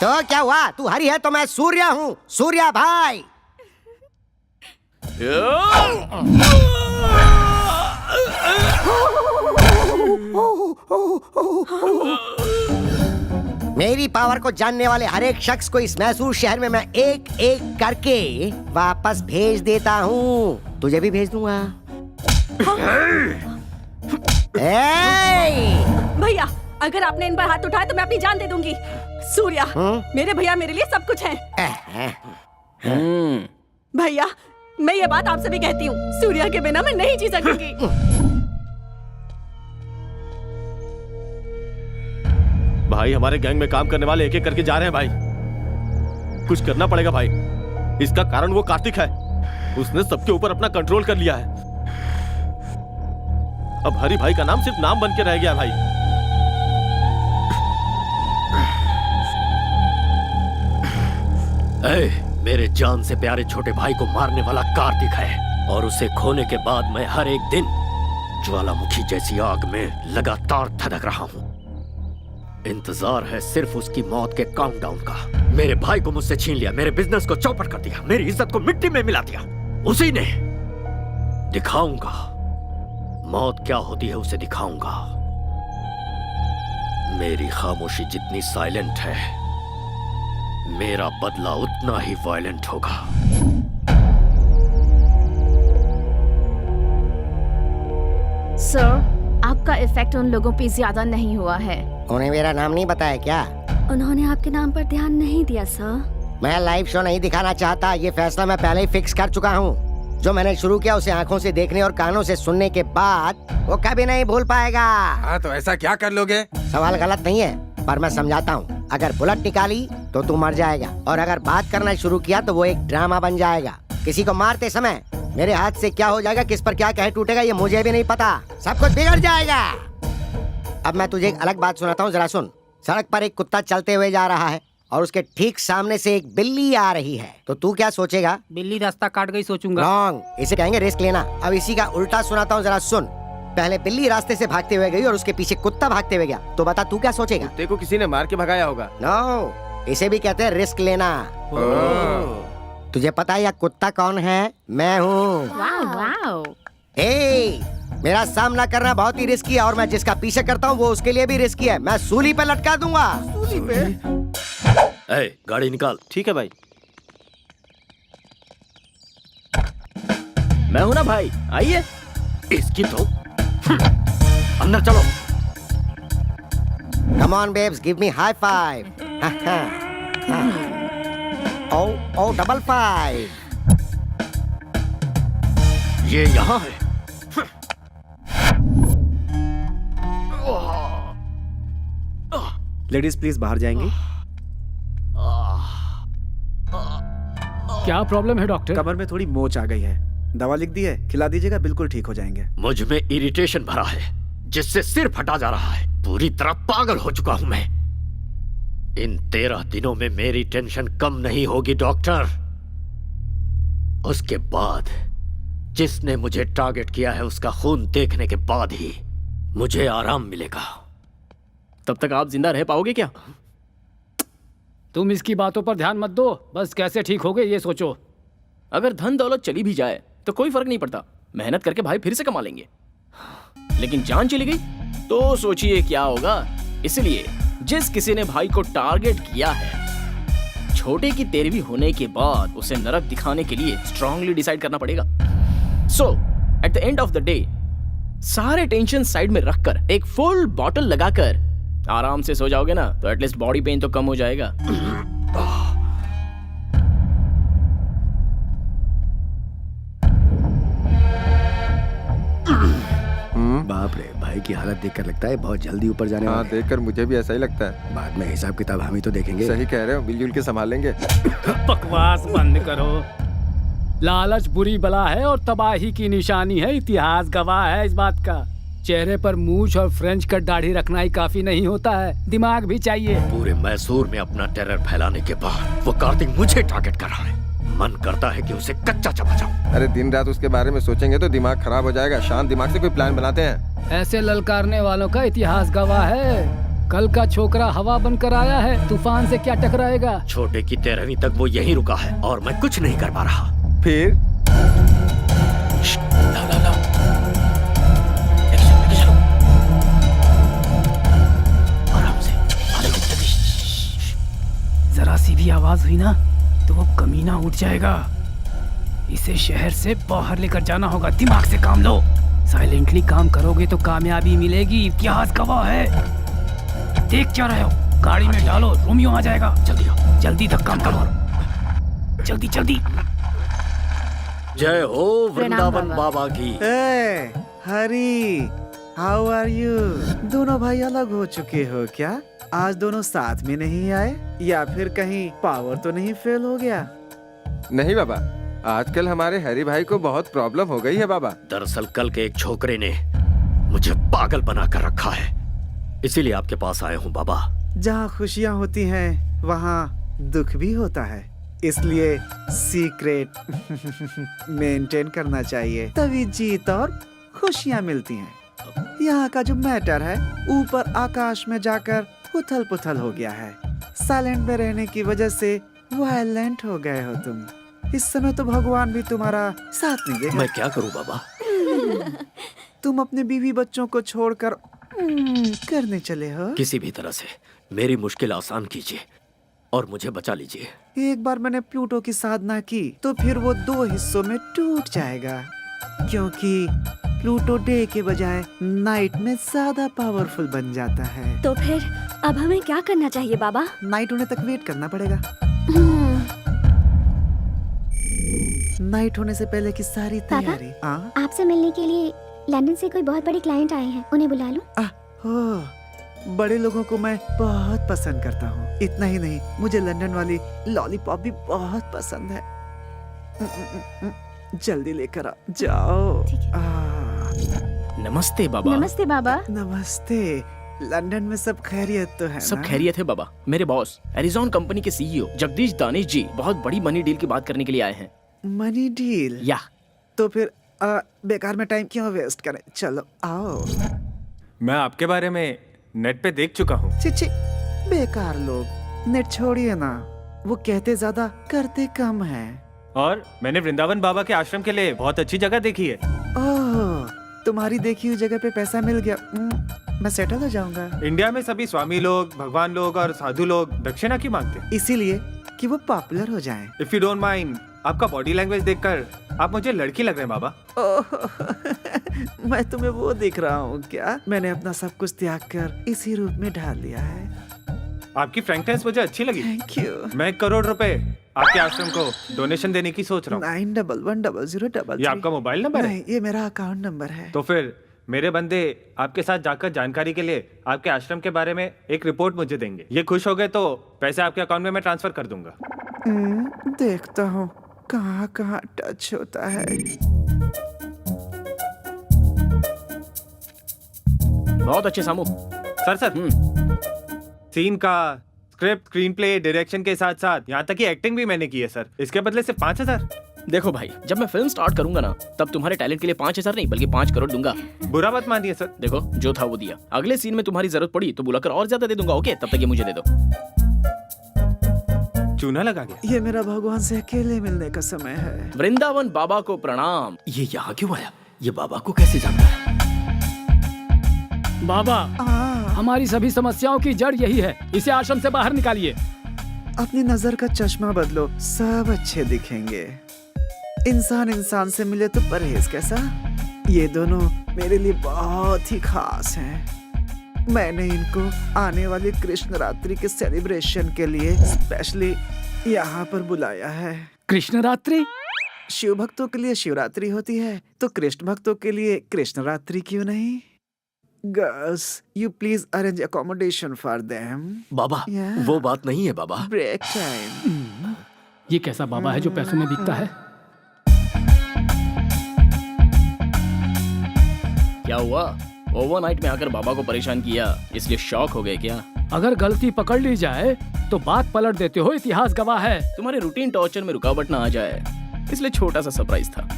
Speaker 8: तो क्या हुआ? तू हरी है तो मैं सूर्या हूँ, सूर्या भाई। मेरी पावर को जानने वाले हर एक शख्स को इस मैसूर शहर में मैं एक एक करके वापस भेज देता हूँ। तुझे भी भेज दूंगा।
Speaker 6: भैया, अगर आपने इन पर हाथ उठाया तो मैं अपनी जान दे दूंगी। सूर्या, मेरे भैया मेरे लिए सब कुछ है। भैया, मैं ये बात आपसे भी कहती हूँ, सूर्या के बिना मैं नहीं जी सकूंगी।
Speaker 9: भाई हमारे गैंग में काम करने वाले एक एक करके जा रहे हैं भाई। कुछ करना पड़ेगा भाई। इसका कारण वो कार्तिक है। उसने सबके ऊपर अपना कंट्रोल कर लिया है। अब हरी भाई का नाम सिर्फ नाम बन के रह गया भाई।
Speaker 2: मेरे जान से प्यारे छोटे भाई को मारने वाला कार्तिक है और उसे खोने के बाद मैं हर एक दिन ज्वालामुखी जैसी आग में लगातार धधक रहा हूं। इंतजार है सिर्फ उसकी मौत के काउंटडाउन का। मेरे भाई को मुझसे छीन लिया, मेरे बिजनेस को चौपट कर दिया, मेरी इज्जत को मिट्टी में मिला दिया। उसी ने दिखाऊंगा मौत क्या होती है, उसे दिखाऊंगा। मेरी खामोशी जितनी साइलेंट है, मेरा बदला उतना ही वायलेंट होगा।
Speaker 7: सर, आपका इफेक्ट उन लोगों पे ज्यादा नहीं हुआ है।
Speaker 8: उन्हें मेरा नाम नहीं बताया क्या?
Speaker 6: उन्होंने आपके नाम पर ध्यान नहीं दिया सर।
Speaker 8: मैं लाइव शो नहीं दिखाना चाहता। ये फैसला मैं पहले ही फिक्स कर चुका हूँ। जो मैंने शुरू किया उसे आंखों से देखने और कानों से सुनने के बाद वो कभी नहीं भूल पाएगा।
Speaker 10: हाँ, तो ऐसा क्या कर लोगे?
Speaker 8: सवाल गलत नहीं है, पर मैं समझाता हूँ। अगर बुलेट निकाली तो तू मर जाएगा, और अगर बात करना शुरू किया तो वो एक ड्रामा बन जाएगा। किसी को मारते समय मेरे हाथ से क्या हो जाएगा, किस पर क्या कह टूटेगा, ये मुझे भी नहीं पता। सब कुछ बिगड़ जाएगा। अब मैं तुझे एक अलग बात सुनाता हूँ, जरा सुन। सड़क पर एक कुत्ता चलते हुए जा रहा है और उसके ठीक सामने से एक बिल्ली आ रही है, तो तू क्या सोचेगा?
Speaker 14: बिल्ली रास्ता काट गई सोचूंगा।
Speaker 8: रॉन्ग, इसे कहेंगे रिस्क लेना। अब इसी का उल्टा सुनाता हूँ, जरा सुन। पहले बिल्ली रास्ते से भागते हुए गई और उसके पीछे कुत्ता भागते हुए गया, तो बता तू क्या सोचेगा?
Speaker 13: कुत्ते को किसी ने मार के भगाया होगा।
Speaker 8: नो, इसे भी कहते हैं रिस्क लेना। तुझे पता है यह कुत्ता कौन है? मैं हूँ। मेरा सामना करना बहुत ही रिस्की है और मैं जिसका पीछे करता हूँ वो उसके लिए भी रिस्की है। मैं सूली पे लटका दूंगा। सूली पे?
Speaker 2: गाड़ी निकाल।
Speaker 9: ठीक है भाई।
Speaker 5: मैं हूं ना भाई, आइए।
Speaker 2: इसकी तो अंदर चलो।
Speaker 8: Come on babes, give me high five. Oh, double five.
Speaker 2: ये यहाँ है।
Speaker 3: लेडीज प्लीज बाहर जाएंगी।
Speaker 4: क्या प्रॉब्लम है डॉक्टर?
Speaker 3: कमर में थोड़ी मोच आ गई है, दवा लिख दी है, खिला दीजिएगा, बिल्कुल ठीक हो जाएंगे।
Speaker 2: मुझ में इरिटेशन भरा है जिससे सिर फटा जा रहा है। पूरी तरह पागल हो चुका हूं मैं। इन 13 दिनों में मेरी टेंशन कम नहीं होगी डॉक्टर। उसके बाद जिसने मुझे टारगेट किया है उसका खून देखने के बाद ही मुझे आराम मिलेगा।
Speaker 5: तब तक आप जिंदा रह पाओगे क्या?
Speaker 4: तुम इसकी बातों पर ध्यान मत दो, बस कैसे ठीक होगे ये सोचो।
Speaker 5: अगर धन दौलत चली भी जाए तो कोई फर्क नहीं पड़ता, मेहनत करके भाई फिर से कमा लेंगे। लेकिन जान चली गई तो सोचिए क्या होगा। इसलिए जिस किसी ने भाई को टारगेट किया है, छोटे की तेरहवीं होने के बाद उसे नरक दिखाने के लिए स्ट्रांगली डिसाइड करना पड़ेगा। So at the end of the day सारे टेंशन साइड में रखकर एक फुल बॉटल लगाकर आराम से सो जाओगे ना, तो एटलीस्ट बॉडी पेन तो कम हो जाएगा।
Speaker 8: बाप रे, भाई की हालत देखकर लगता है बहुत जल्दी ऊपर जाने वाला है।
Speaker 13: देखकर मुझे भी ऐसा ही लगता है।
Speaker 8: बाद में हिसाब किताब हम ही तो देखेंगे।
Speaker 13: सही कह रहे हो, मिलजुल के संभालेंगे।
Speaker 4: बकवास बंद करो। लालच बुरी बला है और तबाही की निशानी है। इतिहास गवाह है इस बात का। चेहरे पर मूछ और फ्रेंच कट दाढ़ी रखना ही काफी नहीं होता है, दिमाग भी चाहिए।
Speaker 2: पूरे मैसूर में अपना टेरर फैलाने के बाद वो कार्तिक मुझे टारगेट कर रहा है। मन करता है कि उसे कच्चा चबा जाऊं।
Speaker 13: अरे दिन रात उसके बारे में सोचेंगे तो दिमाग खराब हो जाएगा। शांत दिमाग से कोई प्लान बनाते हैं।
Speaker 4: ऐसे ललकारने वालों का इतिहास गवाह है। कल का छोकरा हवा बनकर आया है, तूफान से क्या टकराएगा।
Speaker 2: छोटे की 13वीं तक वो यहीं रुका है और मैं कुछ नहीं कर पा रहा।
Speaker 13: फिर
Speaker 2: आराम से।
Speaker 4: आवाज हुई ना तो वो कमीना उठ जाएगा। इसे शहर से बाहर लेकर जाना होगा। दिमाग से काम लो। साइलेंटली काम करोगे तो कामयाबी मिलेगी। इतिहास गवाह है। देख क्या रहे हो? गाड़ी में डालो, रोमियो आ जाएगा। जल्दी आओ, जल्दी धक्का मत मारो। जल्दी जल्दी।
Speaker 2: जय हो वृंदावन बाबा की।
Speaker 3: हरी, हाउ आर यू? दोनों भाई अलग हो चुके हो क्या? आज दोनों साथ में नहीं आए या फिर कहीं पावर तो नहीं फेल हो गया?
Speaker 13: नहीं बाबा, आजकल हमारे हरी भाई को बहुत प्रॉब्लम हो गई है बाबा।
Speaker 2: दरअसल कल के एक छोकरे ने मुझे पागल बना कर रखा है, इसीलिए आपके पास आया हूँ बाबा।
Speaker 3: जहाँ खुशियाँ होती हैं वहाँ दुख भी होता है, इसलिए सीक्रेट मेंटेन करना चाहिए, तभी जीत और खुशियाँ मिलती हैं। यहाँ का जो मैटर है ऊपर आकाश में जाकर उथल पुथल हो गया है। साइलेंट में रहने की वजह से वायलेंट हो गए हो तुम। इस समय तो भगवान भी तुम्हारा साथ नहीं देगा।
Speaker 2: मैं क्या करूं बाबा?
Speaker 3: तुम अपने बीवी बच्चों को छोड़कर करने चले हो।
Speaker 2: किसी भी तरह से मेरी मुश्किल आसान कीजिए और मुझे बचा लीजिए।
Speaker 3: एक बार मैंने प्लूटो की साधना की तो फिर वो 2 हिस्सों में टूट जाएगा, क्योंकि प्लूटो डे के बजाय नाइट में ज्यादा पावरफुल बन जाता है।
Speaker 6: तो फिर अब हमें क्या करना चाहिए बाबा?
Speaker 3: नाइट होने तक वेट करना पड़ेगा। नाइट होने से पहले की सारी तैयारी।
Speaker 15: आपसे मिलने के लिए लंदन से कोई बहुत बड़े क्लाइंट आए हैं, उन्हें बुला लूं?
Speaker 3: बड़े लोगों को मैं बहुत पसंद करता हूँ। इतना ही नहीं, मुझे लंदन वाली लॉलीपॉप भी बहुत पसंद है। जल्दी लेकर आ जाओ।
Speaker 5: नमस्ते बाबा।
Speaker 12: नमस्ते बाबा।
Speaker 3: नमस्ते। लंदन में सब खैरियत तो है
Speaker 5: सब
Speaker 3: ना?
Speaker 5: खैरियत है बाबा। मेरे बॉस एरिजॉन कंपनी के सीईओ जगदीश दानिश जी बहुत बड़ी मनी डील की बात करने के लिए आए हैं।
Speaker 3: Money deal?
Speaker 5: या
Speaker 3: तो फिर बेकार में टाइम क्यों वेस्ट करें? चलो आओ।
Speaker 16: मैं आपके बारे में नेट पे देख चुका हूँ।
Speaker 3: चिची, बेकार लोग। नेट छोड़िए ना, वो कहते ज्यादा करते कम है।
Speaker 16: और मैंने वृंदावन बाबा के आश्रम के लिए बहुत अच्छी जगह देखी है।
Speaker 3: ओह, तुम्हारी देखी हुई जगह पे पैसा मिल गया, मैं सेटल हो जाऊंगा।
Speaker 16: इंडिया में सभी स्वामी लोग, भगवान लोग और साधु लोग दक्षिणा क्यों मांगते हैं?
Speaker 3: इसीलिए कि वो पॉपुलर हो जाएं।
Speaker 16: इफ यू डोंट माइंड, आपका बॉडी लैंग्वेज देखकर आप मुझे लड़की लग रहे हैं बाबा।
Speaker 3: मैं तुम्हें वो दिख रहा हूँ क्या? मैंने अपना सब कुछ त्याग कर इसी रूप में ढाल लिया है।
Speaker 16: आपकी फ्रैंकनेस मुझे अच्छी लगी।
Speaker 3: Thank you.
Speaker 16: मैं 1 करोड़ रुपए आपके आश्रम को डोनेशन देने की सोच रहा हूँ।
Speaker 3: 911003।
Speaker 16: ये आपका मोबाइल नंबर है?
Speaker 3: नहीं, ये मेरा अकाउंट नंबर है।
Speaker 16: तो फिर मेरे बंदे आपके साथ जाकर जानकारी के लिए आपके आश्रम के बारे में एक रिपोर्ट मुझे देंगे। ये खुश हो गए तो पैसे आपके अकाउंट में मैं ट्रांसफर कर दूंगा।
Speaker 3: देखता हूँ कहाँ कहाँ टच होता है।
Speaker 5: बहुत अच्छे सामू।
Speaker 16: सर सीन का स्क्रिप्ट, स्क्रीन प्ले, डायरेक्शन के साथ साथ यहाँ तक कि एक्टिंग भी मैंने की है सर। इसके बदले सिर्फ 5,000।
Speaker 5: देखो भाई, जब मैं फिल्म स्टार्ट करूंगा ना तब तुम्हारे टैलेंट के लिए 5,000 नहीं बल्कि 5 करोड़ दूंगा।
Speaker 16: बुरा मत मानिए सर।
Speaker 5: देखो जो था वो दिया। अगले सीन में तुम्हारी जरूरत पड़ी तो बुलाकर और ज्यादा दे दूंगा। ओके, तब तक ये मुझे दे दो।
Speaker 16: चूना लगा गया।
Speaker 3: ये मेरा भगवान से अकेले मिलने का समय है।
Speaker 5: वृंदावन बाबा को प्रणाम।
Speaker 2: ये यहाँ क्यों आया? ये बाबा को कैसे जानता है?
Speaker 4: बाबा, हमारी सभी समस्याओं की जड़ यही है। इसे आश्रम से बाहर निकालिए।
Speaker 3: अपनी नजर का चश्मा बदलो, सब अच्छे दिखेंगे। इंसान इंसान से मिले तो परहेज कैसा? ये दोनों मेरे लिए बहुत ही खास हैं। मैंने इनको आने वाली कृष्ण रात्रि के सेलिब्रेशन के लिए स्पेशली यहाँ पर बुलाया है।
Speaker 4: कृष्ण रात्रि?
Speaker 3: शिव भक्तों के लिए शिवरात्रि होती है, तो कृष्ण भक्तों के लिए कृष्ण रात्रि क्यों नहीं? Girls, you please arrange accommodation for them.
Speaker 2: बाबा, वो बात नहीं है बाबा।
Speaker 3: Break time.
Speaker 4: ये कैसा बाबा है जो पैसों में बिकता है?
Speaker 5: क्या हुआ? ओवरनाइट में आकर बाबा को परेशान किया, इसलिए शॉक हो गए क्या?
Speaker 4: अगर गलती पकड़ ली जाए तो बात पलट देते हो। इतिहास गवाह है।
Speaker 5: तुम्हारे रूटीन टॉर्चर में रुकावट ना आ जाए, इसलिए छोटा सा सरप्राइज था।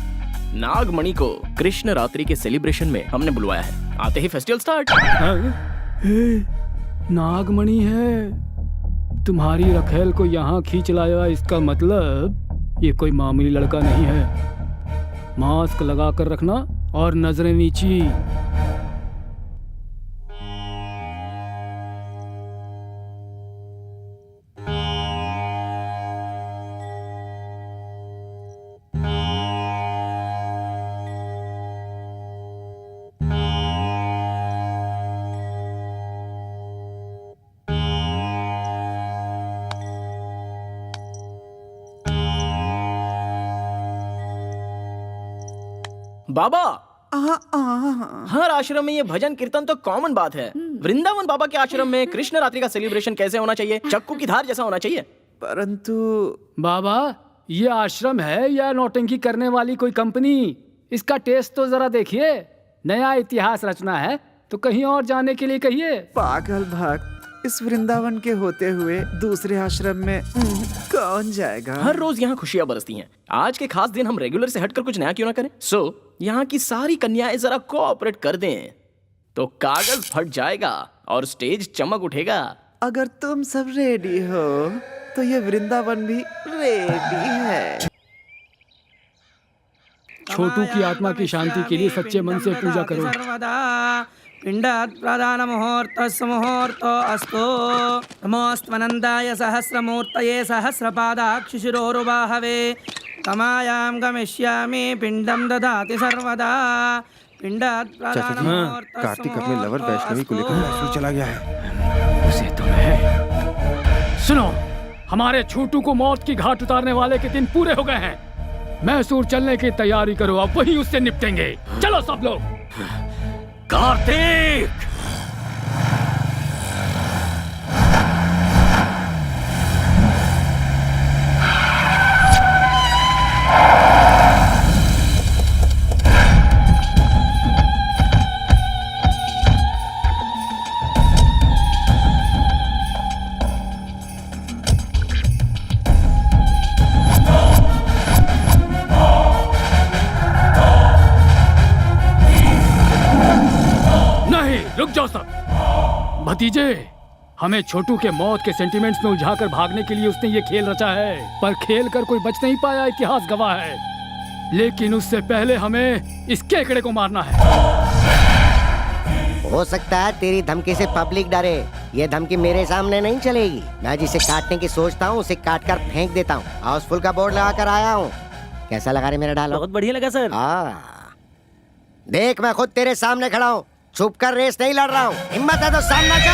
Speaker 5: नागमणि को कृष्ण रात्रि के सेलिब्रेशन में हमने बुलवाया है। आते ही फेस्टिवल स्टार्ट।
Speaker 4: नागमणि है? तुम्हारी रखेल को यहाँ खींच लाया, इसका मतलब ये कोई मामूली लड़का नहीं है। मास्क लगा कर रखना और नजरें नीची।
Speaker 5: बाबा हर आश्रम में ये भजन कीर्तन तो कॉमन बात है। वृंदावन बाबा के आश्रम में कृष्ण रात्रि का सेलिब्रेशन कैसे होना चाहिए? चक्कू की धार जैसा होना चाहिए।
Speaker 3: परंतु
Speaker 4: बाबा, ये आश्रम है या नौटंकी करने वाली कोई कंपनी? इसका टेस्ट तो जरा देखिए। नया इतिहास रचना है तो कहीं और जाने के लिए कहिए।
Speaker 3: पागल भक्त, इस वृंदावन के होते हुए दूसरे आश्रम में कौन जाएगा?
Speaker 5: हर रोज यहाँ खुशियाँ बरसती हैं। आज के खास दिन हम रेगुलर से हटकर कुछ नया क्यों ना करें? यहाँ की सारी कन्याएं जरा कोऑपरेट कर दें तो कागज फट जाएगा और स्टेज चमक उठेगा।
Speaker 3: अगर तुम सब रेडी हो तो ये वृंदावन भी रेडी है।
Speaker 4: छोटू की आत्मा की शांति के लिए सच्चे मन से पूजा करो।
Speaker 17: पिंडात् प्रधान मुहूर्तस्य मुहूर्तो अस्तु। नमोऽस्त्वनन्दाय सहस्रमूर्तये सहस्रपादाक्षिशिरोरुबाहवे। कमायां गमिष्यामि पिंडं ददाति सर्वदा। पिंडात् प्रधान मुहूर्तस्य
Speaker 13: कार्तिक अपने लवर वैष्णवी को लेकर मैसूर चला गया है।
Speaker 4: उसे तुम्हें सुनो, हमारे छोटू को मौत की घाट उतारने वाले के दिन पूरे हो गए हैं। मैसूर चलने की तैयारी करो, अब वहीं उससे निपटेंगे। चलो सब लोग।
Speaker 2: कार्तिक!
Speaker 4: रुक जाओ सब। भतीजे, हमें छोटू के मौत के सेंटिमेंट्स में उलझाकर भागने के लिए उसने ये खेल रचा है, पर खेल कर कोई बच नहीं पाया, इतिहास गवाह है। लेकिन उससे पहले हमें इस केकड़े को मारना है।
Speaker 8: हो सकता है तेरी धमकी से पब्लिक डरे। ये धमकी मेरे सामने नहीं चलेगी। मैं जिसे काटने की सोचता हूँ उसे काट कर फेंक देता हूँ। हाउसफुल का बोर्ड लगा कर आया हूँ। कैसा लगा रे मेरा डायलॉग?
Speaker 14: बहुत बढ़िया लगा सर।
Speaker 8: देख, मैं खुद तेरे सामने खड़ा हूँ, छुप कर रेस नहीं लड़ रहा हूँ। हिम्मत है तो सामना कर।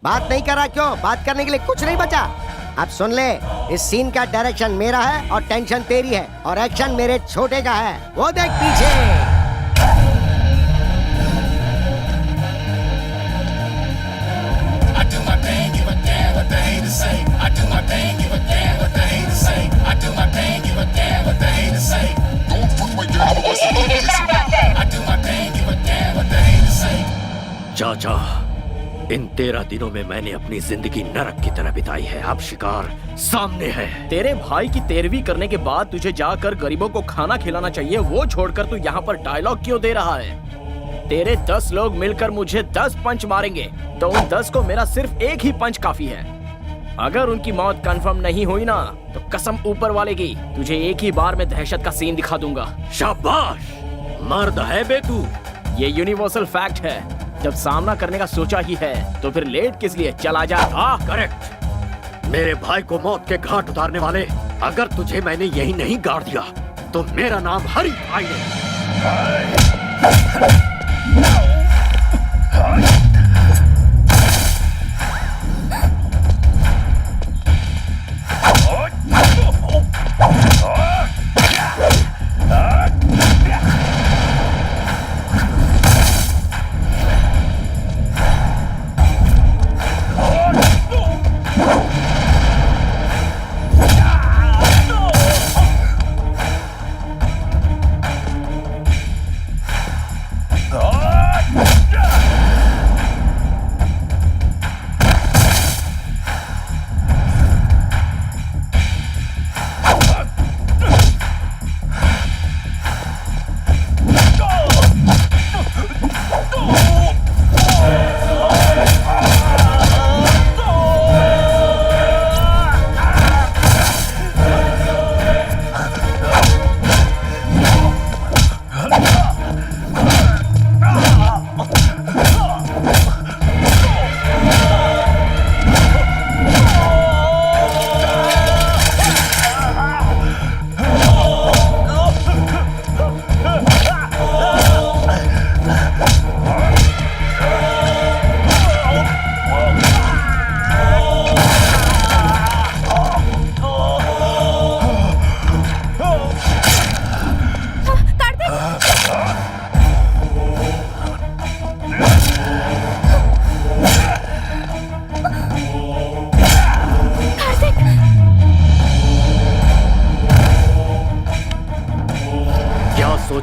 Speaker 8: बात नहीं कर रहा क्यों? बात करने के लिए कुछ नहीं बचा। अब सुन ले, इस सीन का डायरेक्शन मेरा है और टेंशन तेरी है और एक्शन मेरे छोटे का है। वो देख पीछे।
Speaker 2: चाचा, इन 13 दिनों में मैंने अपनी जिंदगी नरक की तरह बिताई है। अब शिकार सामने है।
Speaker 5: तेरे भाई की 13वीं करने के बाद तुझे जाकर गरीबों को खाना खिलाना चाहिए। वो छोड़कर तू यहाँ पर डायलॉग क्यों दे रहा है? तेरे 10 लोग मिलकर मुझे 10 पंच मारेंगे तो उन 10 को मेरा सिर्फ एक ही पंच काफी है। अगर उनकी मौत कंफर्म नहीं हुई ना तो कसम ऊपर वाले की, तुझे एक ही बार में दहशत का सीन दिखा दूंगा।
Speaker 2: शाबाश, मर्द है बे तू।
Speaker 5: ये यूनिवर्सल फैक्ट है। जब सामना करने का सोचा ही है तो फिर लेट किस लिए? चला जा।
Speaker 2: करेक्ट। मेरे भाई को मौत के घाट उतारने वाले, अगर तुझे मैंने यही नहीं गाड़ दिया तो मेरा नाम हरी भाई है।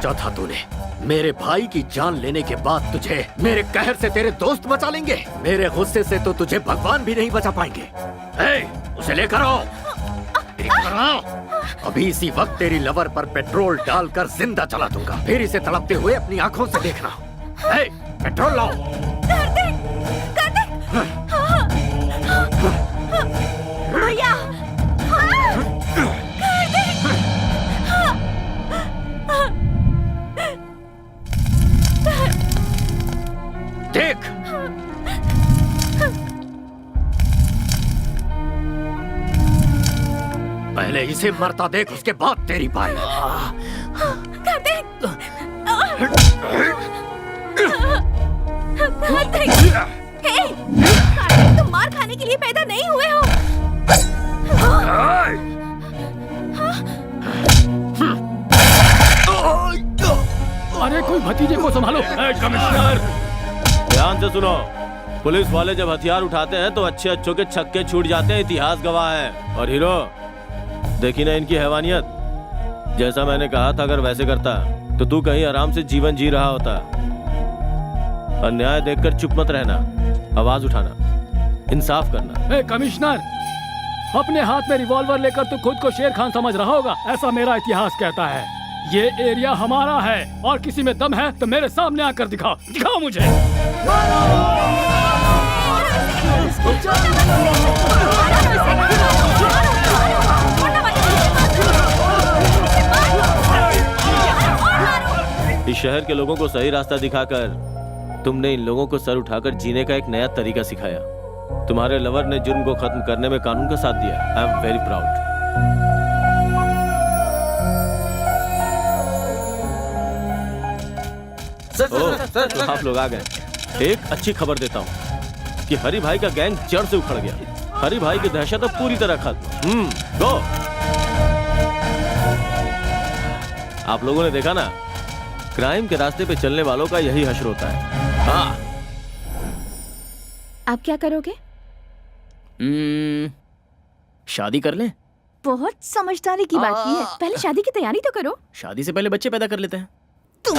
Speaker 2: सोचा था तूने? मेरे भाई की जान लेने के बाद तुझे मेरे कहर से तेरे दोस्त बचा लेंगे? मेरे गुस्से से तो तुझे भगवान भी नहीं बचा पाएंगे। उसे लेकर आओ। अभी इसी वक्त तेरी लवर पर पेट्रोल डालकर जिंदा जला दूंगा, फिर इसे तड़पते हुए अपनी आंखों से देखना। पेट्रोल लाओ।
Speaker 6: भैया
Speaker 2: देख, पहले इसे मरता देख, उसके बाद तेरी बारी।
Speaker 6: तुम मार खाने के लिए पैदा नहीं हुए हो।
Speaker 4: अरे कोई भतीजे को संभालो।
Speaker 9: कमिश्नर ध्यान से सुनो, पुलिस वाले जब हथियार उठाते हैं तो अच्छे अच्छों के छक्के छूट जाते हैं, इतिहास गवाह है। और हीरो, देखी ना इनकी हैवानियत। जैसा मैंने कहा था, अगर वैसे करता तो तू कहीं आराम से जीवन जी रहा होता। अन्याय देखकर चुप मत रहना, आवाज उठाना, इंसाफ करना।
Speaker 4: कमिश्नर, अपने हाथ में रिवॉल्वर लेकर तू खुद को शेर खान समझ रहा होगा, ऐसा मेरा इतिहास कहता है। ये एरिया हमारा है और किसी में दम है तो मेरे सामने आकर दिखाओ, दिखाओ मुझे।
Speaker 9: इस शहर के लोगों को सही रास्ता दिखाकर तुमने इन लोगों को सर उठाकर जीने का एक नया तरीका सिखाया। तुम्हारे लवर ने जुर्म को खत्म करने में कानून का साथ दिया। I am very proud. तो आप लोग आ गए। एक अच्छी खबर देता हूँ कि हरी भाई का गैंग जड़ से उखड़ गया। हरी भाई की दहशत अब पूरी तरह खत्म। गो। आप लोगों ने देखा ना, क्राइम के रास्ते पे चलने वालों का यही हश्र होता है। हाँ।
Speaker 7: आप क्या करोगे?
Speaker 5: शादी कर लें।
Speaker 12: बहुत समझदारी की बात की है। पहले शादी की तैयारी तो करो।
Speaker 5: शादी से पहले बच्चे पैदा कर लेते हैं।
Speaker 12: तुम